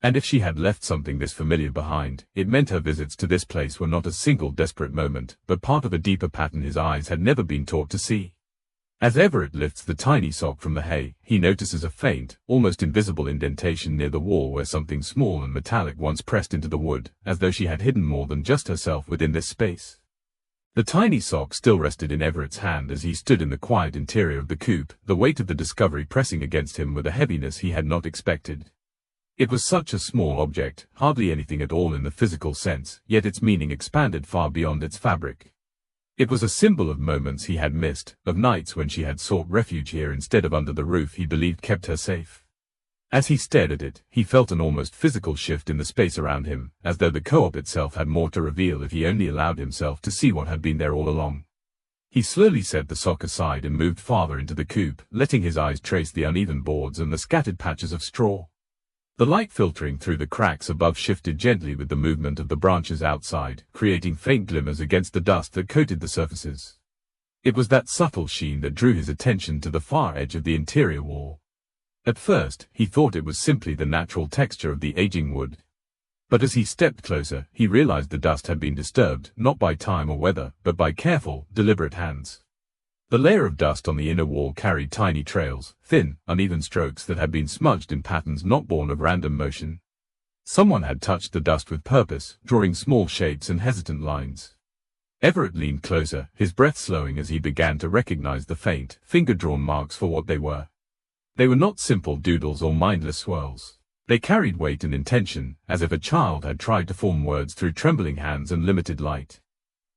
And if she had left something this familiar behind, it meant her visits to this place were not a single desperate moment, but part of a deeper pattern his eyes had never been taught to see. As Everett lifts the tiny sock from the hay, he notices a faint, almost invisible indentation near the wall where something small and metallic once pressed into the wood, as though she had hidden more than just herself within this space. The tiny sock still rested in Everett's hand as he stood in the quiet interior of the coop, the weight of the discovery pressing against him with a heaviness he had not expected. It was such a small object, hardly anything at all in the physical sense, yet its meaning expanded far beyond its fabric. It was a symbol of moments he had missed, of nights when she had sought refuge here instead of under the roof he believed kept her safe. As he stared at it, he felt an almost physical shift in the space around him, as though the co-op itself had more to reveal if he only allowed himself to see what had been there all along. He slowly set the sock aside and moved farther into the coop, letting his eyes trace the uneven boards and the scattered patches of straw. The light filtering through the cracks above shifted gently with the movement of the branches outside, creating faint glimmers against the dust that coated the surfaces. It was that subtle sheen that drew his attention to the far edge of the interior wall. At first, he thought it was simply the natural texture of the aging wood. But as he stepped closer, he realized the dust had been disturbed, not by time or weather, but by careful, deliberate hands. The layer of dust on the inner wall carried tiny trails, thin, uneven strokes that had been smudged in patterns not born of random motion. Someone had touched the dust with purpose, drawing small shapes and hesitant lines. Everett leaned closer, his breath slowing as he began to recognize the faint, finger-drawn marks for what they were. They were not simple doodles or mindless swirls. They carried weight and intention, as if a child had tried to form words through trembling hands and limited light.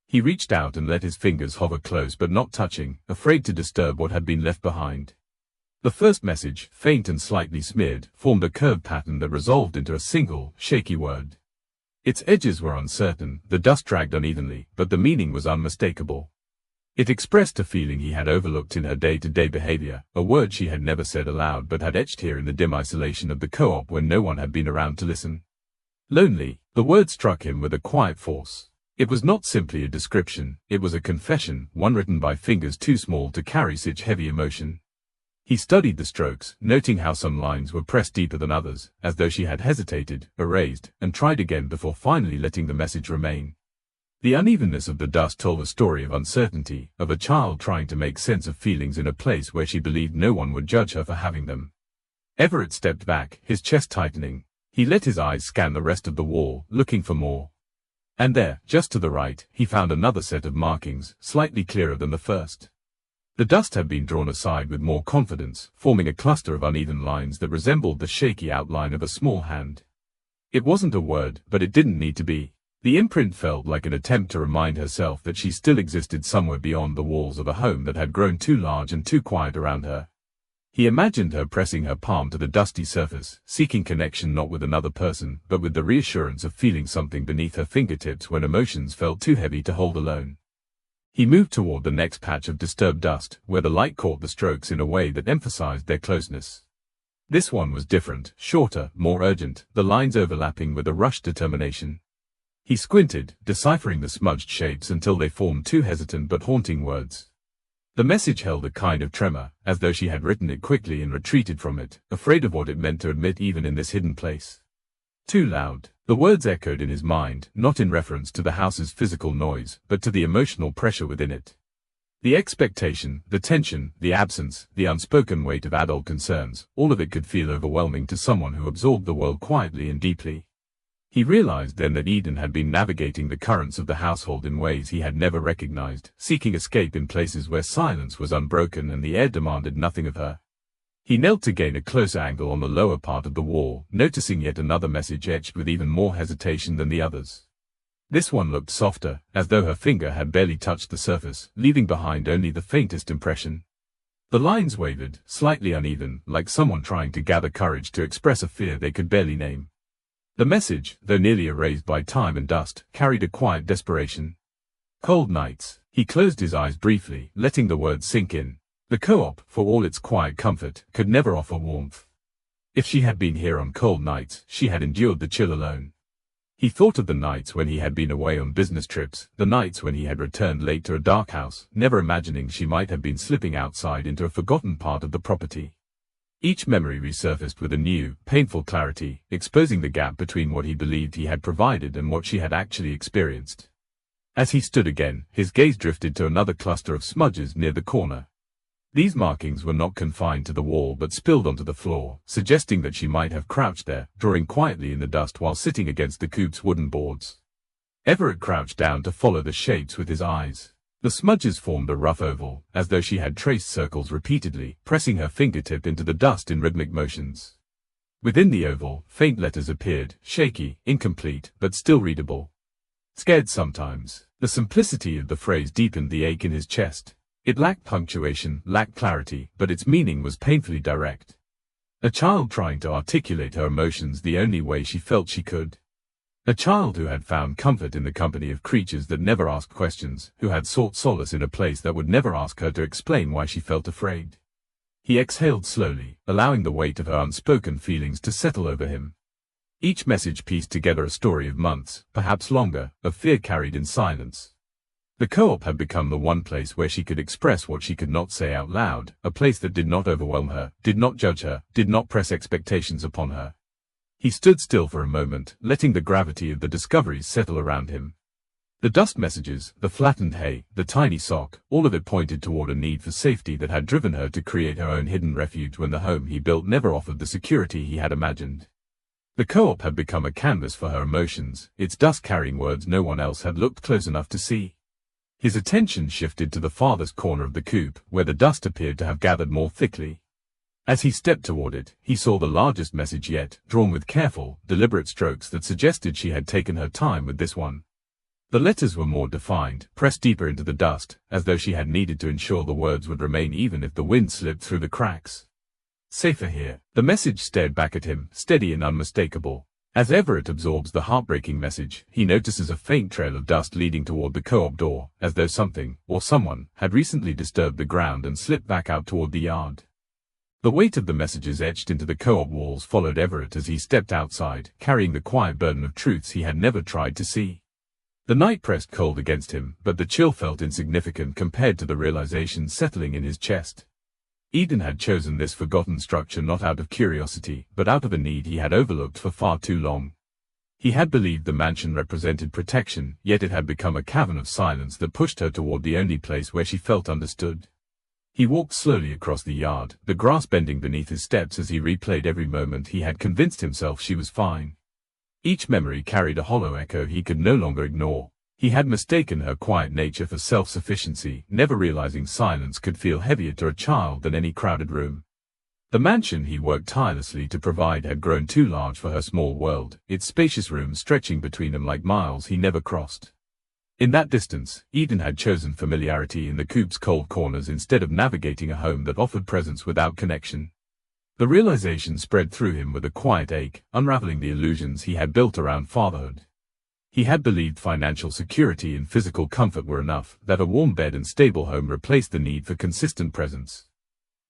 He reached out and let his fingers hover close but not touching, afraid to disturb what had been left behind. The first message, faint and slightly smeared, formed a curved pattern that resolved into a single, shaky word. Its edges were uncertain, the dust dragged unevenly, but the meaning was unmistakable. It expressed a feeling he had overlooked in her day-to-day behavior, a word she had never said aloud but had etched here in the dim isolation of the co-op when no one had been around to listen. Lonely, the word struck him with a quiet force. It was not simply a description, it was a confession, one written by fingers too small to carry such heavy emotion. He studied the strokes, noting how some lines were pressed deeper than others, as though she had hesitated, erased, and tried again before finally letting the message remain. The unevenness of the dust told a story of uncertainty, of a child trying to make sense of feelings in a place where she believed no one would judge her for having them. Everett stepped back, his chest tightening. He let his eyes scan the rest of the wall, looking for more. And there, just to the right, he found another set of markings, slightly clearer than the first. The dust had been drawn aside with more confidence, forming a cluster of uneven lines that resembled the shaky outline of a small hand. It wasn't a word, but it didn't need to be. The imprint felt like an attempt to remind herself that she still existed somewhere beyond the walls of a home that had grown too large and too quiet around her. He imagined her pressing her palm to the dusty surface, seeking connection not with another person, but with the reassurance of feeling something beneath her fingertips when emotions felt too heavy to hold alone. He moved toward the next patch of disturbed dust, where the light caught the strokes in a way that emphasized their closeness. This one was different, shorter, more urgent, the lines overlapping with a rushed determination. He squinted, deciphering the smudged shapes until they formed two hesitant but haunting words. The message held a kind of tremor, as though she had written it quickly and retreated from it, afraid of what it meant to admit even in this hidden place. Too loud. The words echoed in his mind, not in reference to the house's physical noise, but to the emotional pressure within it. The expectation, the tension, the absence, the unspoken weight of adult concerns, all of it could feel overwhelming to someone who absorbed the world quietly and deeply. He realized then that Eden had been navigating the currents of the household in ways he had never recognized, seeking escape in places where silence was unbroken and the air demanded nothing of her. He knelt to gain a closer angle on the lower part of the wall, noticing yet another message etched with even more hesitation than the others. This one looked softer, as though her finger had barely touched the surface, leaving behind only the faintest impression. The lines wavered, slightly uneven, like someone trying to gather courage to express a fear they could barely name. The message, though nearly erased by time and dust, carried a quiet desperation. Cold nights. He closed his eyes briefly, letting the words sink in. The co-op, for all its quiet comfort, could never offer warmth. If she had been here on cold nights, she had endured the chill alone. He thought of the nights when he had been away on business trips, the nights when he had returned late to a dark house, never imagining she might have been slipping outside into a forgotten part of the property. Each memory resurfaced with a new, painful clarity, exposing the gap between what he believed he had provided and what she had actually experienced. As he stood again, his gaze drifted to another cluster of smudges near the corner. These markings were not confined to the wall but spilled onto the floor, suggesting that she might have crouched there, drawing quietly in the dust while sitting against the coop's wooden boards. Everett crouched down to follow the shapes with his eyes. The smudges formed a rough oval, as though she had traced circles repeatedly, pressing her fingertip into the dust in rhythmic motions. Within the oval, faint letters appeared, shaky, incomplete, but still readable. Scared sometimes. The simplicity of the phrase deepened the ache in his chest. It lacked punctuation, lacked clarity, but its meaning was painfully direct. A child trying to articulate her emotions the only way she felt she could. A child who had found comfort in the company of creatures that never asked questions, who had sought solace in a place that would never ask her to explain why she felt afraid. He exhaled slowly, allowing the weight of her unspoken feelings to settle over him. Each message pieced together a story of months, perhaps longer, of fear carried in silence. The co-op had become the one place where she could express what she could not say out loud, a place that did not overwhelm her, did not judge her, did not press expectations upon her. He stood still for a moment, letting the gravity of the discoveries settle around him. The dust messages, the flattened hay, the tiny sock, all of it pointed toward a need for safety that had driven her to create her own hidden refuge when the home he built never offered the security he had imagined. The co-op had become a canvas for her emotions, its dust-carrying words no one else had looked close enough to see. His attention shifted to the farthest corner of the coop, where the dust appeared to have gathered more thickly. As he stepped toward it, he saw the largest message yet, drawn with careful, deliberate strokes that suggested she had taken her time with this one. The letters were more defined, pressed deeper into the dust, as though she had needed to ensure the words would remain even if the wind slipped through the cracks. Safer here. The message stared back at him, steady and unmistakable. As Everett absorbs the heartbreaking message, he notices a faint trail of dust leading toward the co-op door, as though something, or someone, had recently disturbed the ground and slipped back out toward the yard. The weight of the messages etched into the co-op walls followed Everett as he stepped outside, carrying the quiet burden of truths he had never tried to see. The night pressed cold against him, but the chill felt insignificant compared to the realization settling in his chest. Eden had chosen this forgotten structure not out of curiosity, but out of a need he had overlooked for far too long. He had believed the mansion represented protection, yet it had become a cavern of silence that pushed her toward the only place where she felt understood. He walked slowly across the yard, the grass bending beneath his steps as he replayed every moment he had convinced himself she was fine. Each memory carried a hollow echo he could no longer ignore. He had mistaken her quiet nature for self-sufficiency, never realizing silence could feel heavier to a child than any crowded room. The mansion he worked tirelessly to provide had grown too large for her small world, its spacious rooms stretching between them like miles he never crossed. In that distance, Eden had chosen familiarity in the coop's cold corners instead of navigating a home that offered presence without connection. The realization spread through him with a quiet ache, unraveling the illusions he had built around fatherhood. He had believed financial security and physical comfort were enough, that a warm bed and stable home replaced the need for consistent presence.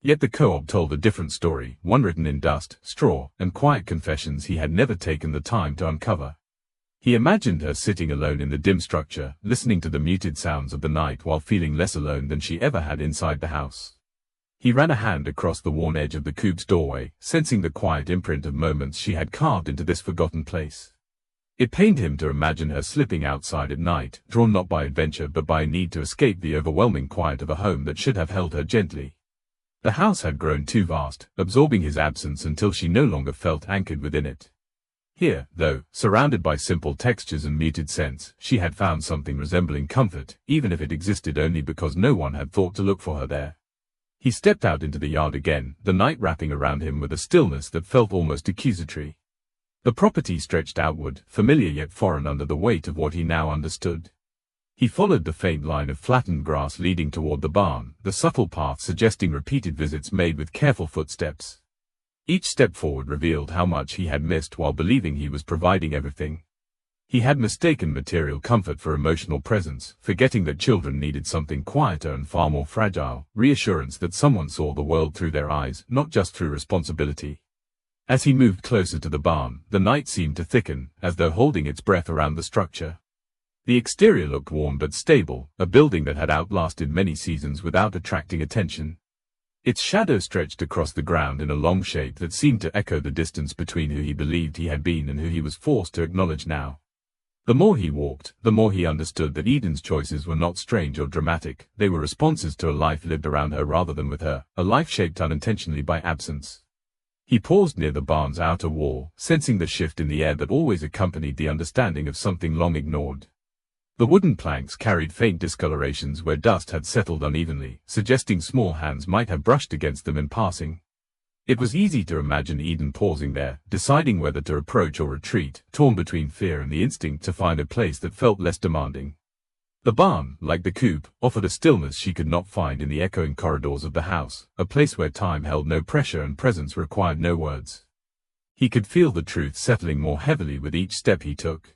Yet the co-op told a different story, one written in dust, straw, and quiet confessions he had never taken the time to uncover. He imagined her sitting alone in the dim structure, listening to the muted sounds of the night while feeling less alone than she ever had inside the house. He ran a hand across the worn edge of the coop's doorway, sensing the quiet imprint of moments she had carved into this forgotten place. It pained him to imagine her slipping outside at night, drawn not by adventure but by a need to escape the overwhelming quiet of a home that should have held her gently. The house had grown too vast, absorbing his absence until she no longer felt anchored within it. Here, though, surrounded by simple textures and muted scents, she had found something resembling comfort, even if it existed only because no one had thought to look for her there. He stepped out into the yard again, the night wrapping around him with a stillness that felt almost accusatory. The property stretched outward, familiar yet foreign under the weight of what he now understood. He followed the faint line of flattened grass leading toward the barn, the subtle path suggesting repeated visits made with careful footsteps. Each step forward revealed how much he had missed while believing he was providing everything. He had mistaken material comfort for emotional presence, forgetting that children needed something quieter and far more fragile, reassurance that someone saw the world through their eyes, not just through responsibility. As he moved closer to the barn, the night seemed to thicken, as though holding its breath around the structure. The exterior looked warm but stable, a building that had outlasted many seasons without attracting attention. Its shadow stretched across the ground in a long shape that seemed to echo the distance between who he believed he had been and who he was forced to acknowledge now. The more he walked, the more he understood that Eden's choices were not strange or dramatic. They were responses to a life lived around her rather than with her, a life shaped unintentionally by absence. He paused near the barn's outer wall, sensing the shift in the air that always accompanied the understanding of something long ignored. The wooden planks carried faint discolorations where dust had settled unevenly, suggesting small hands might have brushed against them in passing. It was easy to imagine Eden pausing there, deciding whether to approach or retreat, torn between fear and the instinct to find a place that felt less demanding. The barn, like the coop, offered a stillness she could not find in the echoing corridors of the house, a place where time held no pressure and presence required no words. He could feel the truth settling more heavily with each step he took.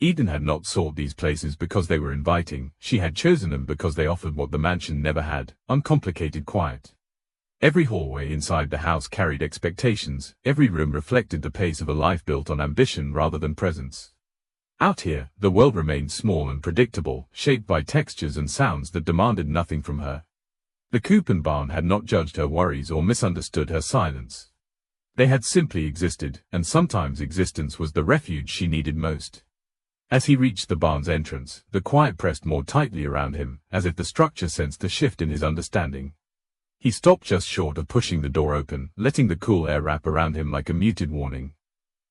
Eden had not sought these places because they were inviting, she had chosen them because they offered what the mansion never had, uncomplicated quiet. Every hallway inside the house carried expectations, every room reflected the pace of a life built on ambition rather than presence. Out here, the world remained small and predictable, shaped by textures and sounds that demanded nothing from her. The coop and barn had not judged her worries or misunderstood her silence. They had simply existed, and sometimes existence was the refuge she needed most. As he reached the barn's entrance, the quiet pressed more tightly around him, as if the structure sensed the shift in his understanding. He stopped just short of pushing the door open, letting the cool air wrap around him like a muted warning.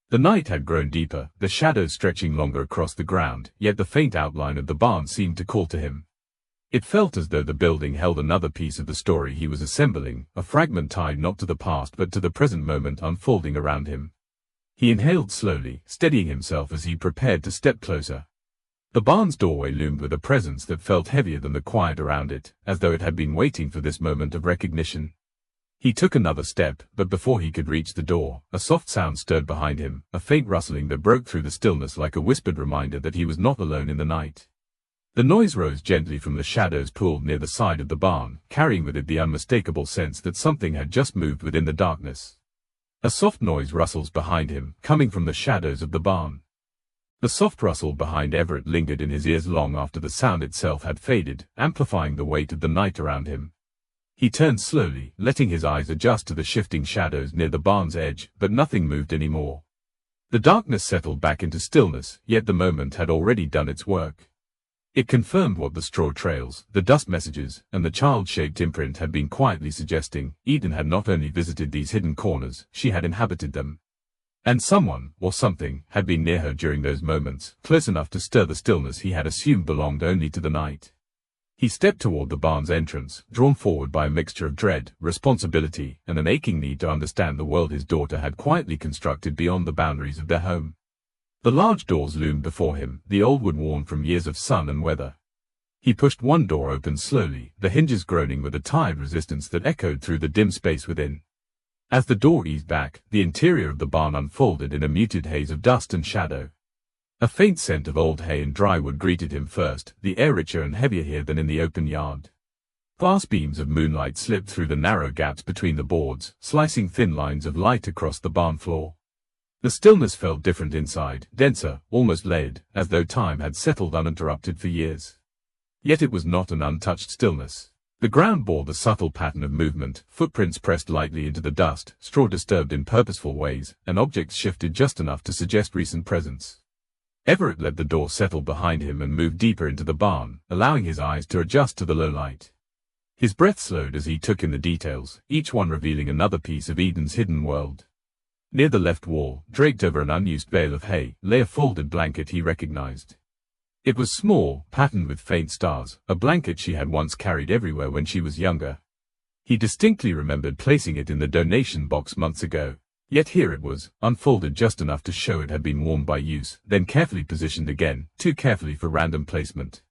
The night had grown deeper, the shadows stretching longer across the ground, yet the faint outline of the barn seemed to call to him. It felt as though the building held another piece of the story he was assembling, a fragment tied not to the past but to the present moment unfolding around him. He inhaled slowly, steadying himself as he prepared to step closer. The barn's doorway loomed with a presence that felt heavier than the quiet around it, as though it had been waiting for this moment of recognition. He took another step, but before he could reach the door, a soft sound stirred behind him, a faint rustling that broke through the stillness like a whispered reminder that he was not alone in the night. The noise rose gently from the shadows pooled near the side of the barn, carrying with it the unmistakable sense that something had just moved within the darkness. A soft noise rustles behind him, coming from the shadows of the barn. The soft rustle behind Everett lingered in his ears long after the sound itself had faded, amplifying the weight of the night around him. He turned slowly, letting his eyes adjust to the shifting shadows near the barn's edge, but nothing moved anymore. The darkness settled back into stillness, yet the moment had already done its work. It confirmed what the straw trails, the dust messages, and the child-shaped imprint had been quietly suggesting. Eden had not only visited these hidden corners, she had inhabited them. And someone, or something, had been near her during those moments, close enough to stir the stillness he had assumed belonged only to the night. He stepped toward the barn's entrance, drawn forward by a mixture of dread, responsibility, and an aching need to understand the world his daughter had quietly constructed beyond the boundaries of their home. The large doors loomed before him, the old wood worn from years of sun and weather. He pushed one door open slowly, the hinges groaning with a tired resistance that echoed through the dim space within. As the door eased back, the interior of the barn unfolded in a muted haze of dust and shadow. A faint scent of old hay and dry wood greeted him first, the air richer and heavier here than in the open yard. Vast beams of moonlight slipped through the narrow gaps between the boards, slicing thin lines of light across the barn floor. The stillness felt different inside, denser, almost layered, as though time had settled uninterrupted for years. Yet it was not an untouched stillness. The ground bore the subtle pattern of movement, footprints pressed lightly into the dust, straw disturbed in purposeful ways, and objects shifted just enough to suggest recent presence. Everett let the door settle behind him and moved deeper into the barn, allowing his eyes to adjust to the low light. His breath slowed as he took in the details, each one revealing another piece of Eden's hidden world. Near the left wall, draped over an unused bale of hay, lay a folded blanket he recognized. It was small, patterned with faint stars, a blanket she had once carried everywhere when she was younger. He distinctly remembered placing it in the donation box months ago. Yet here it was, unfolded just enough to show it had been worn by use, then carefully positioned again, too carefully for random placement.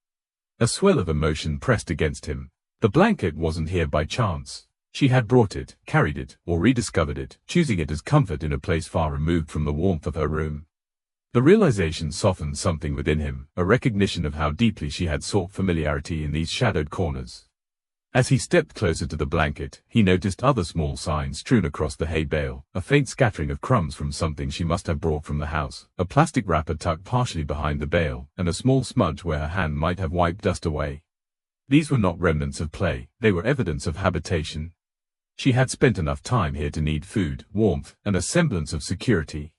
A swell of emotion pressed against him. The blanket wasn't here by chance. She had brought it, carried it, or rediscovered it, choosing it as comfort in a place far removed from the warmth of her room. The realization softened something within him, a recognition of how deeply she had sought familiarity in these shadowed corners. As he stepped closer to the blanket, he noticed other small signs strewn across the hay bale, a faint scattering of crumbs from something she must have brought from the house, a plastic wrapper tucked partially behind the bale, and a small smudge where her hand might have wiped dust away. These were not remnants of play, they were evidence of habitation. She had spent enough time here to need food, warmth, and a semblance of security.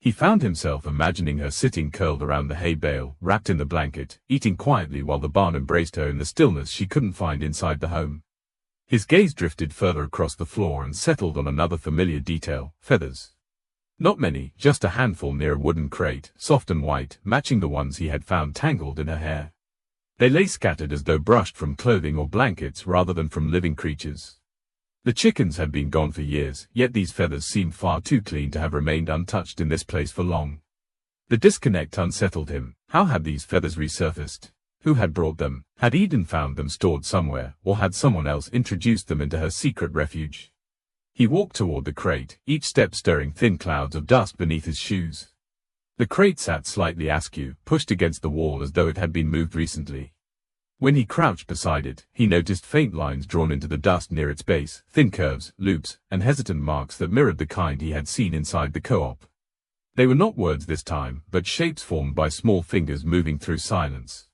He found himself imagining her sitting curled around the hay bale, wrapped in the blanket, eating quietly while the barn embraced her in the stillness she couldn't find inside the home. His gaze drifted further across the floor and settled on another familiar detail: feathers. Not many, just a handful near a wooden crate, soft and white, matching the ones he had found tangled in her hair. They lay scattered as though brushed from clothing or blankets rather than from living creatures. The chickens had been gone for years, yet these feathers seemed far too clean to have remained untouched in this place for long. The disconnect unsettled him. How had these feathers resurfaced? Who had brought them? Had Eden found them stored somewhere, or had someone else introduced them into her secret refuge? He walked toward the crate, each step stirring thin clouds of dust beneath his shoes. The crate sat slightly askew, pushed against the wall as though it had been moved recently. When he crouched beside it, he noticed faint lines drawn into the dust near its base, thin curves, loops, and hesitant marks that mirrored the kind he had seen inside the co-op. They were not words this time, but shapes formed by small fingers moving through silence.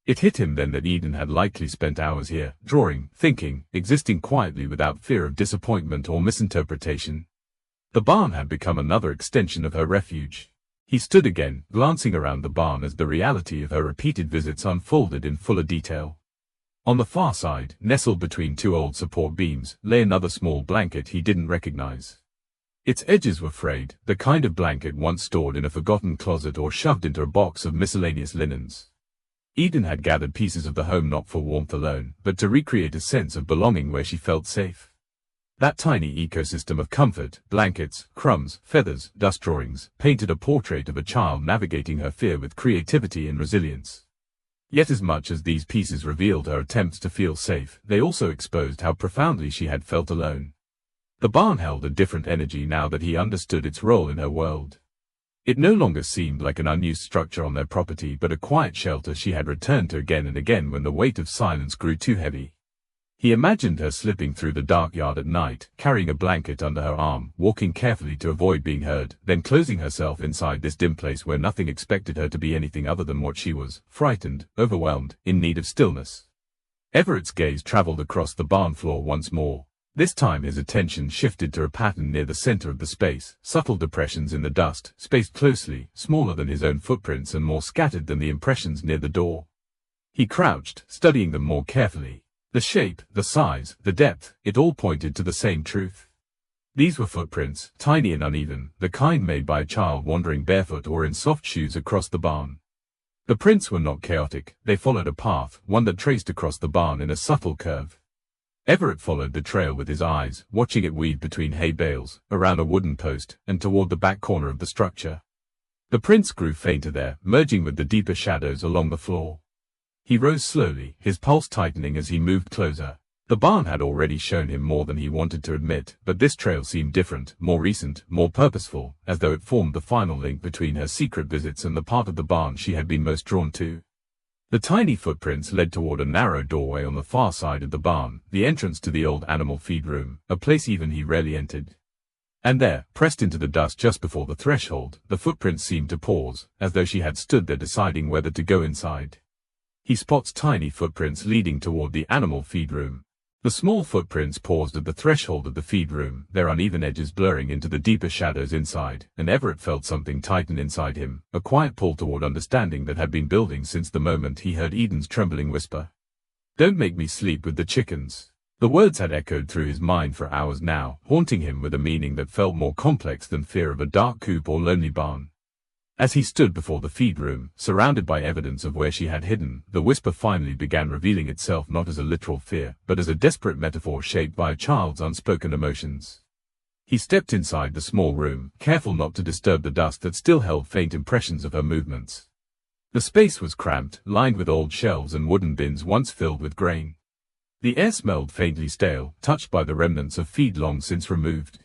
It hit him then that Eden had likely spent hours here, drawing, thinking, existing quietly without fear of disappointment or misinterpretation. The barn had become another extension of her refuge. He stood again, glancing around the barn as the reality of her repeated visits unfolded in fuller detail. On the far side, nestled between two old support beams, lay another small blanket he didn't recognize. Its edges were frayed, the kind of blanket once stored in a forgotten closet or shoved into a box of miscellaneous linens. Eden had gathered pieces of the home not for warmth alone, but to recreate a sense of belonging where she felt safe. That tiny ecosystem of comfort, blankets, crumbs, feathers, dust drawings, painted a portrait of a child navigating her fear with creativity and resilience. Yet as much as these pieces revealed her attempts to feel safe, they also exposed how profoundly she had felt alone. The barn held a different energy now that he understood its role in her world. It no longer seemed like an unused structure on their property but a quiet shelter she had returned to again and again when the weight of silence grew too heavy. He imagined her slipping through the dark yard at night, carrying a blanket under her arm, walking carefully to avoid being heard, then closing herself inside this dim place where nothing expected her to be anything other than what she was: frightened, overwhelmed, in need of stillness. Everett's gaze traveled across the barn floor once more. This time his attention shifted to a pattern near the center of the space, subtle depressions in the dust, spaced closely, smaller than his own footprints and more scattered than the impressions near the door. He crouched, studying them more carefully. The shape, the size, the depth, it all pointed to the same truth. These were footprints, tiny and uneven, the kind made by a child wandering barefoot or in soft shoes across the barn. The prints were not chaotic, they followed a path, one that traced across the barn in a subtle curve. Everett followed the trail with his eyes, watching it weave between hay bales, around a wooden post, and toward the back corner of the structure. The prints grew fainter there, merging with the deeper shadows along the floor. He rose slowly, his pulse tightening as he moved closer. The barn had already shown him more than he wanted to admit, but this trail seemed different, more recent, more purposeful, as though it formed the final link between her secret visits and the part of the barn she had been most drawn to. The tiny footprints led toward a narrow doorway on the far side of the barn, the entrance to the old animal feed room, a place even he rarely entered. And there, pressed into the dust just before the threshold, the footprints seemed to pause, as though she had stood there deciding whether to go inside. He spots tiny footprints leading toward the animal feed room. The small footprints paused at the threshold of the feed room, their uneven edges blurring into the deeper shadows inside, and Everett felt something tighten inside him, a quiet pull toward understanding that had been building since the moment he heard Eden's trembling whisper. "Don't make me sleep with the chickens." The words had echoed through his mind for hours now, haunting him with a meaning that felt more complex than fear of a dark coop or lonely barn. As he stood before the feed room, surrounded by evidence of where she had hidden, the whisper finally began revealing itself not as a literal fear, but as a desperate metaphor shaped by a child's unspoken emotions. He stepped inside the small room, careful not to disturb the dust that still held faint impressions of her movements. The space was cramped, lined with old shelves and wooden bins once filled with grain. The air smelled faintly stale, touched by the remnants of feed long since removed.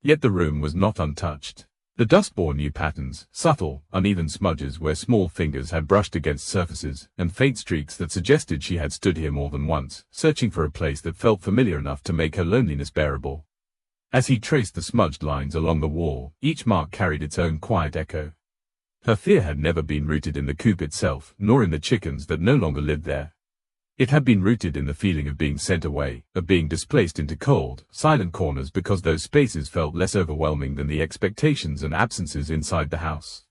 Yet the room was not untouched. The dust bore new patterns, subtle, uneven smudges where small fingers had brushed against surfaces, and faint streaks that suggested she had stood here more than once, searching for a place that felt familiar enough to make her loneliness bearable. As he traced the smudged lines along the wall, each mark carried its own quiet echo. Her fear had never been rooted in the coop itself, nor in the chickens that no longer lived there. It had been rooted in the feeling of being sent away, of being displaced into cold, silent corners because those spaces felt less overwhelming than the expectations and absences inside the house.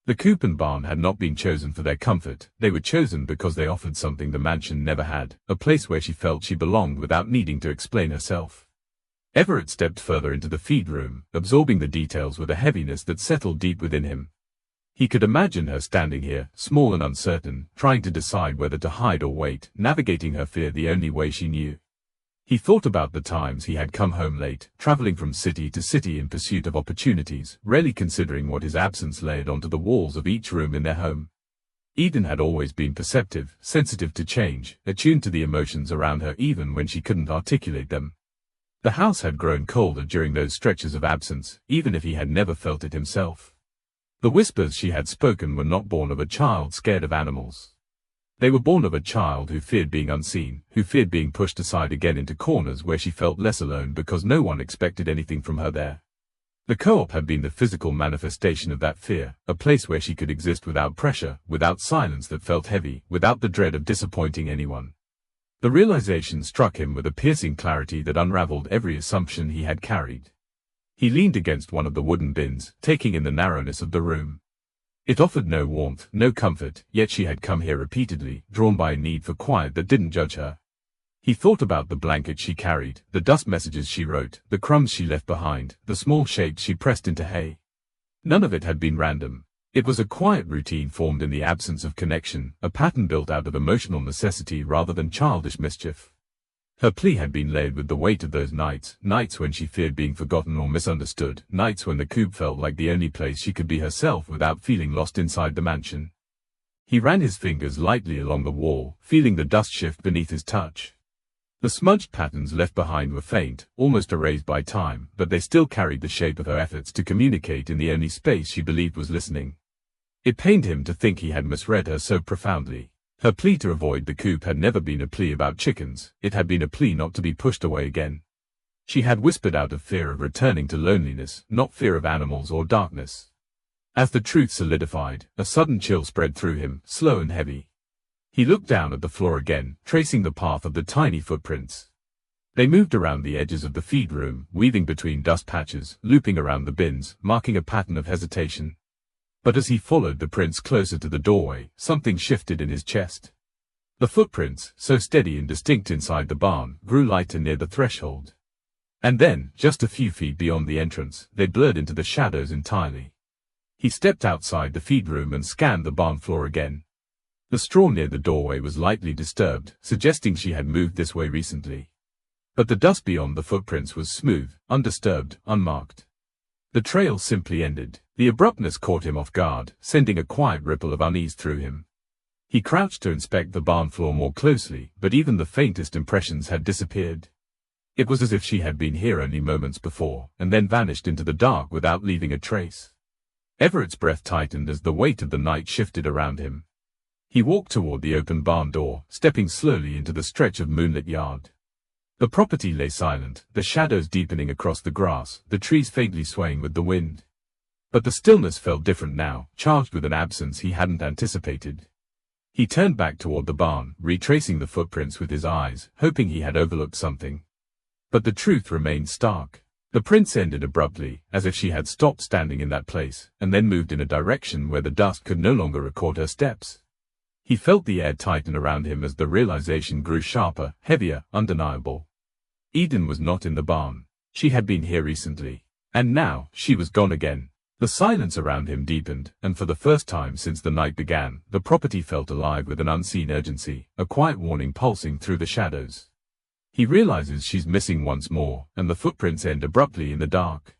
The coop and barn had not been chosen for their comfort, they were chosen because they offered something the mansion never had, a place where she felt she belonged without needing to explain herself. Everett stepped further into the feed room, absorbing the details with a heaviness that settled deep within him. He could imagine her standing here, small and uncertain, trying to decide whether to hide or wait, navigating her fear the only way she knew. He thought about the times he had come home late, traveling from city to city in pursuit of opportunities, rarely considering what his absence laid onto the walls of each room in their home. Eden had always been perceptive, sensitive to change, attuned to the emotions around her even when she couldn't articulate them. The house had grown colder during those stretches of absence, even if he had never felt it himself. The whispers she had spoken were not born of a child scared of animals. They were born of a child who feared being unseen, who feared being pushed aside again into corners where she felt less alone because no one expected anything from her there. The co-op had been the physical manifestation of that fear, a place where she could exist without pressure, without silence that felt heavy, without the dread of disappointing anyone. The realization struck him with a piercing clarity that unraveled every assumption he had carried. He leaned against one of the wooden bins, taking in the narrowness of the room. It offered no warmth, no comfort, yet she had come here repeatedly, drawn by a need for quiet that didn't judge her. He thought about the blanket she carried, the dust messages she wrote, the crumbs she left behind, the small shapes she pressed into hay. None of it had been random. It was a quiet routine formed in the absence of connection, a pattern built out of emotional necessity rather than childish mischief. Her plea had been laid with the weight of those nights, nights when she feared being forgotten or misunderstood, nights when the coop felt like the only place she could be herself without feeling lost inside the mansion. He ran his fingers lightly along the wall, feeling the dust shift beneath his touch. The smudged patterns left behind were faint, almost erased by time, but they still carried the shape of her efforts to communicate in the only space she believed was listening. It pained him to think he had misread her so profoundly. Her plea to avoid the coop had never been a plea about chickens, it had been a plea not to be pushed away again. She had whispered out of fear of returning to loneliness, not fear of animals or darkness. As the truth solidified, a sudden chill spread through him, slow and heavy. He looked down at the floor again, tracing the path of the tiny footprints. They moved around the edges of the feed room, weaving between dust patches, looping around the bins, marking a pattern of hesitation. But as he followed the prints closer to the doorway, something shifted in his chest. The footprints, so steady and distinct inside the barn, grew lighter near the threshold. And then, just a few feet beyond the entrance, they blurred into the shadows entirely. He stepped outside the feed room and scanned the barn floor again. The straw near the doorway was lightly disturbed, suggesting she had moved this way recently. But the dust beyond the footprints was smooth, undisturbed, unmarked. The trail simply ended. The abruptness caught him off guard, sending a quiet ripple of unease through him. He crouched to inspect the barn floor more closely, but even the faintest impressions had disappeared. It was as if she had been here only moments before, and then vanished into the dark without leaving a trace. Everett's breath tightened as the weight of the night shifted around him. He walked toward the open barn door, stepping slowly into the stretch of moonlit yard. The property lay silent, the shadows deepening across the grass, the trees faintly swaying with the wind. But the stillness felt different now, charged with an absence he hadn't anticipated. He turned back toward the barn, retracing the footprints with his eyes, hoping he had overlooked something. But the truth remained stark. The prints ended abruptly, as if she had stopped standing in that place, and then moved in a direction where the dust could no longer record her steps. He felt the air tighten around him as the realization grew sharper, heavier, undeniable. Eden was not in the barn. She had been here recently. And now, she was gone again. The silence around him deepened, and for the first time since the night began, the property felt alive with an unseen urgency, a quiet warning pulsing through the shadows. He realizes she's missing once more, and the footprints end abruptly in the dark.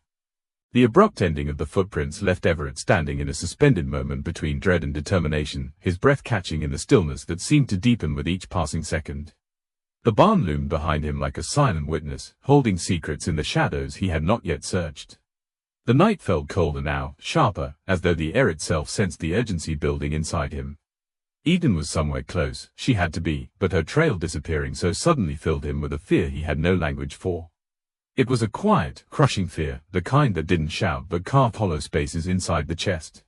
The abrupt ending of the footprints left Everett standing in a suspended moment between dread and determination, his breath catching in the stillness that seemed to deepen with each passing second. The barn loomed behind him like a silent witness, holding secrets in the shadows he had not yet searched. The night felt colder now, sharper, as though the air itself sensed the urgency building inside him. Eden was somewhere close, she had to be, but her trail disappearing so suddenly filled him with a fear he had no language for. It was a quiet, crushing fear, the kind that didn't shout but carved hollow spaces inside the chest.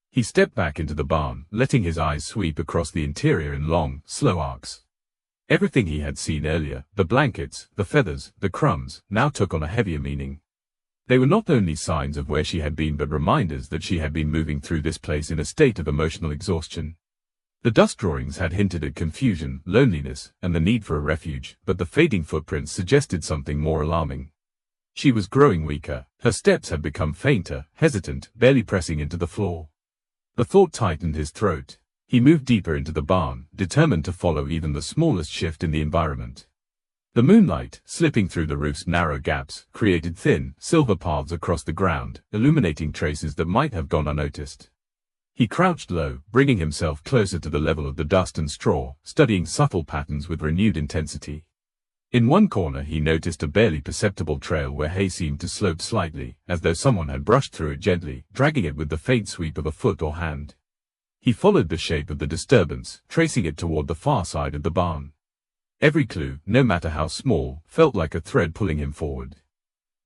He stepped back into the barn, letting his eyes sweep across the interior in long, slow arcs. Everything he had seen earlier, the blankets, the feathers, the crumbs, now took on a heavier meaning. They were not only signs of where she had been but reminders that she had been moving through this place in a state of emotional exhaustion. The dust drawings had hinted at confusion, loneliness, and the need for a refuge, but the fading footprints suggested something more alarming. She was growing weaker, her steps had become fainter, hesitant, barely pressing into the floor. The thought tightened his throat. He moved deeper into the barn, determined to follow even the smallest shift in the environment. The moonlight, slipping through the roof's narrow gaps, created thin, silver paths across the ground, illuminating traces that might have gone unnoticed. He crouched low, bringing himself closer to the level of the dust and straw, studying subtle patterns with renewed intensity. In one corner he noticed a barely perceptible trail where hay seemed to slope slightly, as though someone had brushed through it gently, dragging it with the faint sweep of a foot or hand. He followed the shape of the disturbance, tracing it toward the far side of the barn. Every clue, no matter how small, felt like a thread pulling him forward.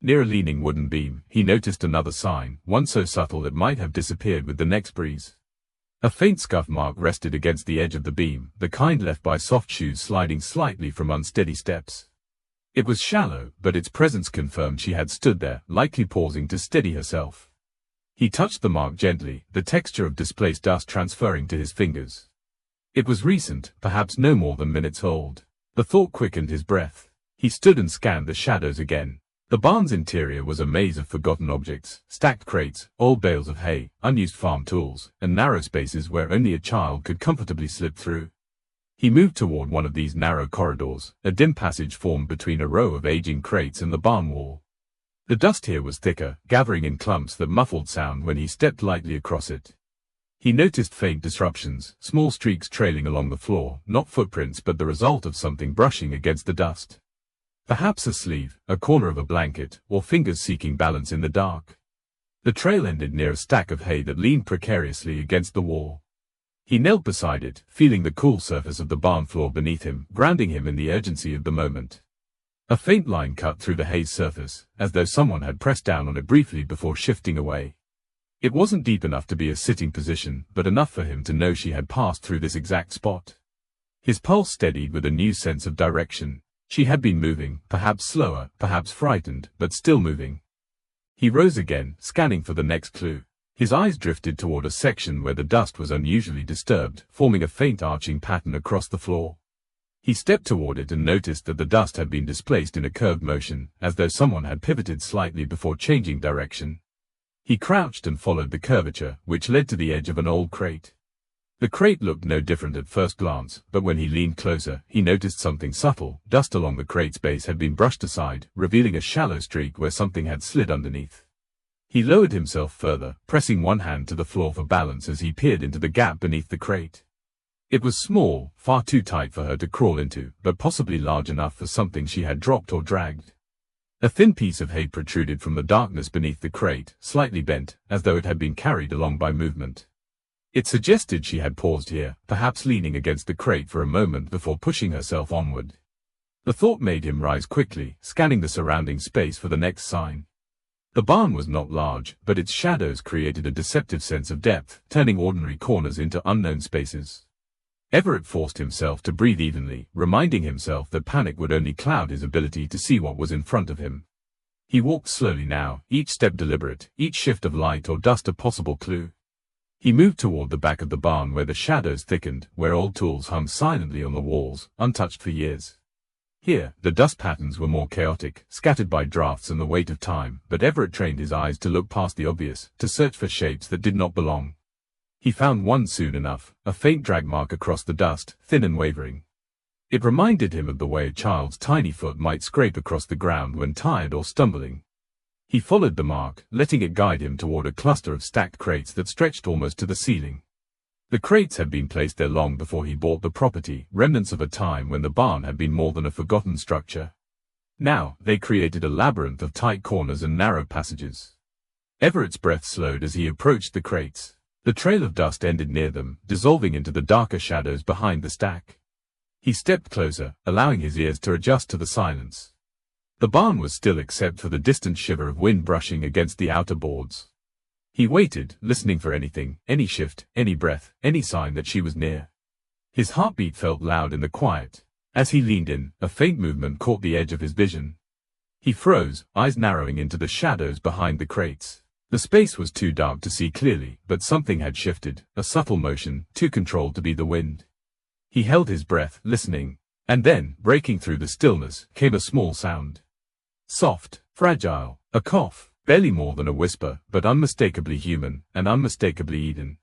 Near a leaning wooden beam, he noticed another sign, one so subtle it might have disappeared with the next breeze. A faint scuff mark rested against the edge of the beam, the kind left by soft shoes sliding slightly from unsteady steps. It was shallow, but its presence confirmed she had stood there, likely pausing to steady herself. He touched the mark gently, the texture of displaced dust transferring to his fingers. It was recent, perhaps no more than minutes old. The thought quickened his breath. He stood and scanned the shadows again. The barn's interior was a maze of forgotten objects, stacked crates, old bales of hay, unused farm tools, and narrow spaces where only a child could comfortably slip through. He moved toward one of these narrow corridors, a dim passage formed between a row of aging crates and the barn wall. The dust here was thicker, gathering in clumps that muffled sound when he stepped lightly across it. He noticed faint disruptions, small streaks trailing along the floor, not footprints but the result of something brushing against the dust. Perhaps a sleeve, a corner of a blanket, or fingers seeking balance in the dark. The trail ended near a stack of hay that leaned precariously against the wall. He knelt beside it, feeling the cool surface of the barn floor beneath him, grounding him in the urgency of the moment. A faint line cut through the hay's surface, as though someone had pressed down on it briefly before shifting away. It wasn't deep enough to be a sitting position, but enough for him to know she had passed through this exact spot. His pulse steadied with a new sense of direction. She had been moving, perhaps slower, perhaps frightened, but still moving. He rose again, scanning for the next clue. His eyes drifted toward a section where the dust was unusually disturbed, forming a faint arching pattern across the floor. He stepped toward it and noticed that the dust had been displaced in a curved motion, as though someone had pivoted slightly before changing direction. He crouched and followed the curvature, which led to the edge of an old crate. The crate looked no different at first glance, but when he leaned closer, he noticed something subtle. Dust along the crate's base had been brushed aside, revealing a shallow streak where something had slid underneath. He lowered himself further, pressing one hand to the floor for balance as he peered into the gap beneath the crate. It was small, far too tight for her to crawl into, but possibly large enough for something she had dropped or dragged. A thin piece of hay protruded from the darkness beneath the crate, slightly bent, as though it had been carried along by movement. It suggested she had paused here, perhaps leaning against the crate for a moment before pushing herself onward. The thought made him rise quickly, scanning the surrounding space for the next sign. The barn was not large, but its shadows created a deceptive sense of depth, turning ordinary corners into unknown spaces. Everett forced himself to breathe evenly, reminding himself that panic would only cloud his ability to see what was in front of him. He walked slowly now, each step deliberate, each shift of light or dust a possible clue. He moved toward the back of the barn where the shadows thickened, where old tools hung silently on the walls, untouched for years. Here, the dust patterns were more chaotic, scattered by drafts and the weight of time, but Everett trained his eyes to look past the obvious, to search for shapes that did not belong. He found one soon enough, a faint drag mark across the dust, thin and wavering. It reminded him of the way a child's tiny foot might scrape across the ground when tired or stumbling. He followed the mark, letting it guide him toward a cluster of stacked crates that stretched almost to the ceiling. The crates had been placed there long before he bought the property, remnants of a time when the barn had been more than a forgotten structure. Now, they created a labyrinth of tight corners and narrow passages. Everett's breath slowed as he approached the crates. The trail of dust ended near them, dissolving into the darker shadows behind the stack. He stepped closer, allowing his ears to adjust to the silence. The barn was still except for the distant shiver of wind brushing against the outer boards. He waited, listening for anything, any shift, any breath, any sign that she was near. His heartbeat felt loud in the quiet. As he leaned in, a faint movement caught the edge of his vision. He froze, eyes narrowing into the shadows behind the crates. The space was too dark to see clearly, but something had shifted, a subtle motion, too controlled to be the wind. He held his breath, listening. And then, breaking through the stillness, came a small sound. Soft, fragile, a cough, barely more than a whisper, but unmistakably human, and unmistakably Eden.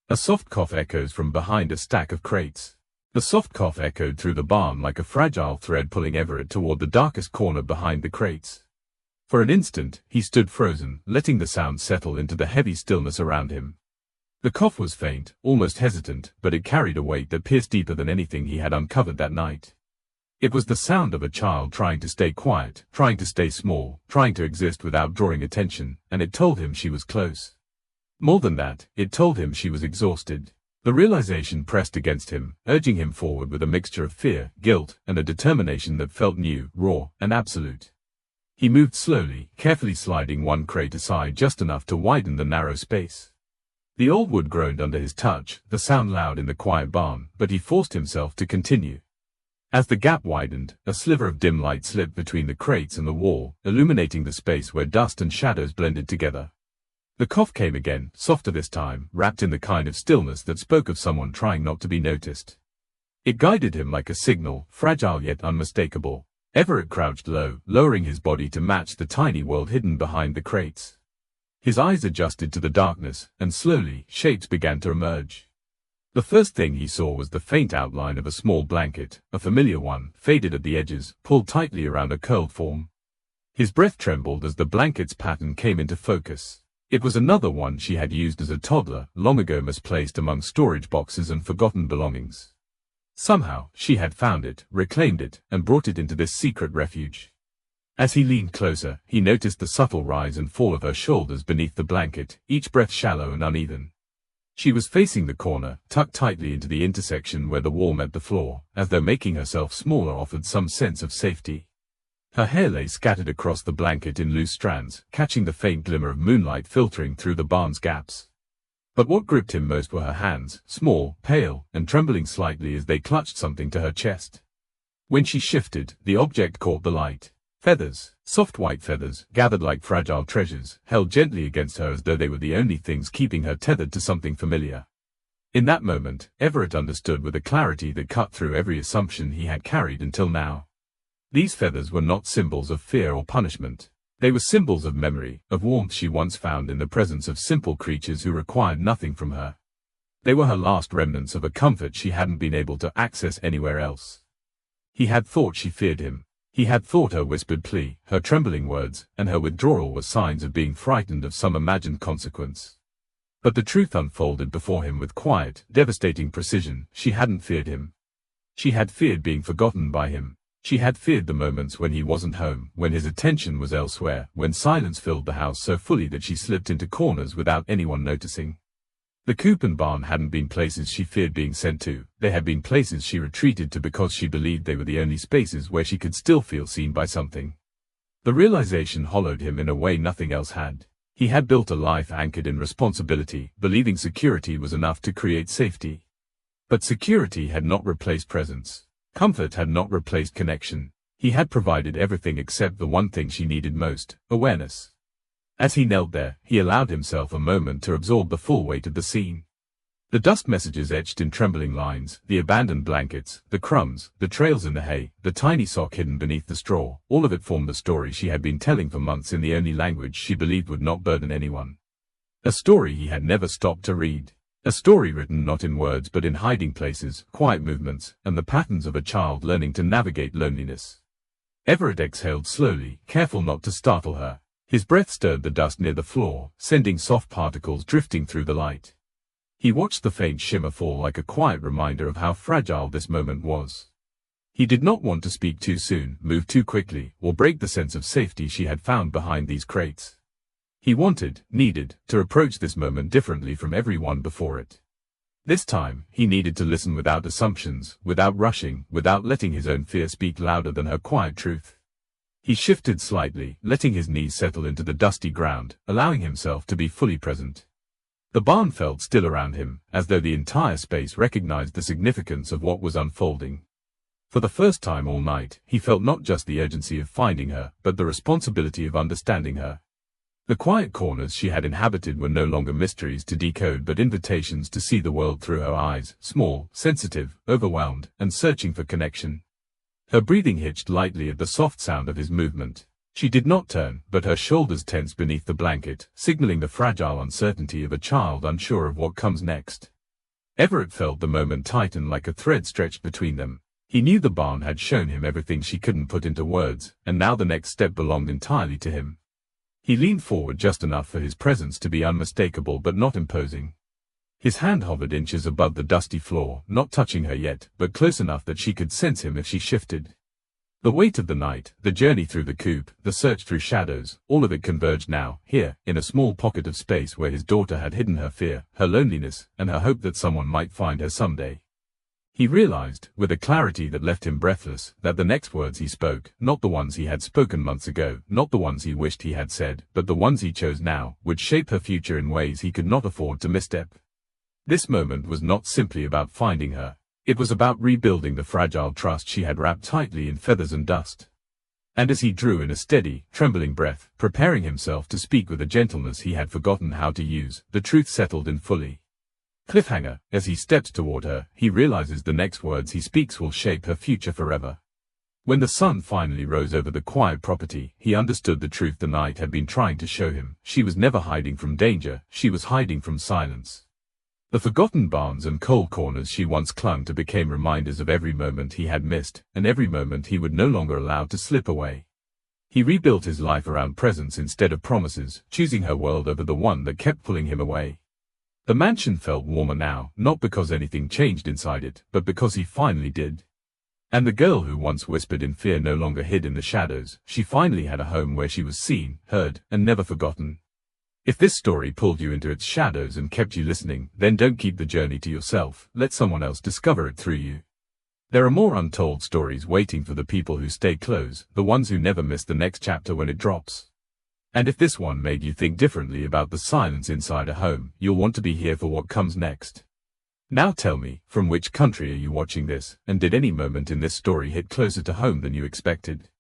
A soft cough echoes from behind a stack of crates. The soft cough echoed through the barn like a fragile thread pulling Everett toward the darkest corner behind the crates. For an instant, he stood frozen, letting the sound settle into the heavy stillness around him. The cough was faint, almost hesitant, but it carried a weight that pierced deeper than anything he had uncovered that night. It was the sound of a child trying to stay quiet, trying to stay small, trying to exist without drawing attention, and it told him she was close. More than that, it told him she was exhausted. The realization pressed against him, urging him forward with a mixture of fear, guilt, and a determination that felt new, raw, and absolute. He moved slowly, carefully sliding one crate aside just enough to widen the narrow space. The old wood groaned under his touch, the sound loud in the quiet barn, but he forced himself to continue. As the gap widened, a sliver of dim light slipped between the crates and the wall, illuminating the space where dust and shadows blended together. The cough came again, softer this time, wrapped in the kind of stillness that spoke of someone trying not to be noticed. It guided him like a signal, fragile yet unmistakable. Everett crouched low, lowering his body to match the tiny world hidden behind the crates. His eyes adjusted to the darkness, and slowly, shapes began to emerge. The first thing he saw was the faint outline of a small blanket, a familiar one, faded at the edges, pulled tightly around a curled form. His breath trembled as the blanket's pattern came into focus. It was another one she had used as a toddler, long ago misplaced among storage boxes and forgotten belongings. Somehow, she had found it, reclaimed it, and brought it into this secret refuge. As he leaned closer, he noticed the subtle rise and fall of her shoulders beneath the blanket, each breath shallow and uneven. She was facing the corner, tucked tightly into the intersection where the wall met the floor, as though making herself smaller offered some sense of safety. Her hair lay scattered across the blanket in loose strands, catching the faint glimmer of moonlight filtering through the barn's gaps. But what gripped him most were her hands, small, pale, and trembling slightly as they clutched something to her chest. When she shifted, the object caught the light. Feathers, soft white feathers, gathered like fragile treasures, held gently against her as though they were the only things keeping her tethered to something familiar. In that moment, Everett understood with a clarity that cut through every assumption he had carried until now. These feathers were not symbols of fear or punishment. They were symbols of memory, of warmth she once found in the presence of simple creatures who required nothing from her. They were her last remnants of a comfort she hadn't been able to access anywhere else. He had thought she feared him. He had thought her whispered plea, her trembling words, and her withdrawal were signs of being frightened of some imagined consequence. But the truth unfolded before him with quiet, devastating precision. She hadn't feared him. She had feared being forgotten by him. She had feared the moments when he wasn't home, when his attention was elsewhere, when silence filled the house so fully that she slipped into corners without anyone noticing. The coop and barn hadn't been places she feared being sent to, they had been places she retreated to because she believed they were the only spaces where she could still feel seen by something. The realization hollowed him in a way nothing else had. He had built a life anchored in responsibility, believing security was enough to create safety. But security had not replaced presence. Comfort had not replaced connection. He had provided everything except the one thing she needed most, awareness. As he knelt there, he allowed himself a moment to absorb the full weight of the scene. The dust messages etched in trembling lines, the abandoned blankets, the crumbs, the trails in the hay, the tiny sock hidden beneath the straw, all of it formed a story she had been telling for months in the only language she believed would not burden anyone. A story he had never stopped to read. A story written not in words but in hiding places, quiet movements, and the patterns of a child learning to navigate loneliness. Everett exhaled slowly, careful not to startle her. His breath stirred the dust near the floor, sending soft particles drifting through the light. He watched the faint shimmer fall like a quiet reminder of how fragile this moment was. He did not want to speak too soon, move too quickly, or break the sense of safety she had found behind these crates. He needed, to approach this moment differently from everyone before it. This time, he needed to listen without assumptions, without rushing, without letting his own fear speak louder than her quiet truth. He shifted slightly, letting his knees settle into the dusty ground, allowing himself to be fully present. The barn felt still around him, as though the entire space recognized the significance of what was unfolding. For the first time all night, he felt not just the urgency of finding her, but the responsibility of understanding her. The quiet corners she had inhabited were no longer mysteries to decode but invitations to see the world through her eyes, small, sensitive, overwhelmed, and searching for connection. Her breathing hitched lightly at the soft sound of his movement. She did not turn, but her shoulders tensed beneath the blanket, signaling the fragile uncertainty of a child unsure of what comes next. Everett felt the moment tighten like a thread stretched between them. He knew the barn had shown him everything she couldn't put into words, and now the next step belonged entirely to him. He leaned forward just enough for his presence to be unmistakable but not imposing. His hand hovered inches above the dusty floor, not touching her yet, but close enough that she could sense him if she shifted. The weight of the night, the journey through the coop, the search through shadows, all of it converged now, here, in a small pocket of space where his daughter had hidden her fear, her loneliness, and her hope that someone might find her someday. He realized, with a clarity that left him breathless, that the next words he spoke, not the ones he had spoken months ago, not the ones he wished he had said, but the ones he chose now, would shape her future in ways he could not afford to misstep. This moment was not simply about finding her. It was about rebuilding the fragile trust she had wrapped tightly in feathers and dust. And as he drew in a steady, trembling breath, preparing himself to speak with a gentleness he had forgotten how to use, the truth settled in fully. Cliffhanger, as he steps toward her, he realizes the next words he speaks will shape her future forever. When the sun finally rose over the quiet property, he understood the truth the night had been trying to show him. She was never hiding from danger, she was hiding from silence. The forgotten barns and coal corners she once clung to became reminders of every moment he had missed, and every moment he would no longer allow to slip away. He rebuilt his life around presence instead of promises, choosing her world over the one that kept pulling him away. The mansion felt warmer now, not because anything changed inside it, but because he finally did. And the girl who once whispered in fear no longer hid in the shadows. She finally had a home where she was seen, heard, and never forgotten. If this story pulled you into its shadows and kept you listening, then don't keep the journey to yourself, let someone else discover it through you. There are more untold stories waiting for the people who stay close, the ones who never miss the next chapter when it drops. And if this one made you think differently about the silence inside a home, you'll want to be here for what comes next. Now tell me, from which country are you watching this, and did any moment in this story hit closer to home than you expected?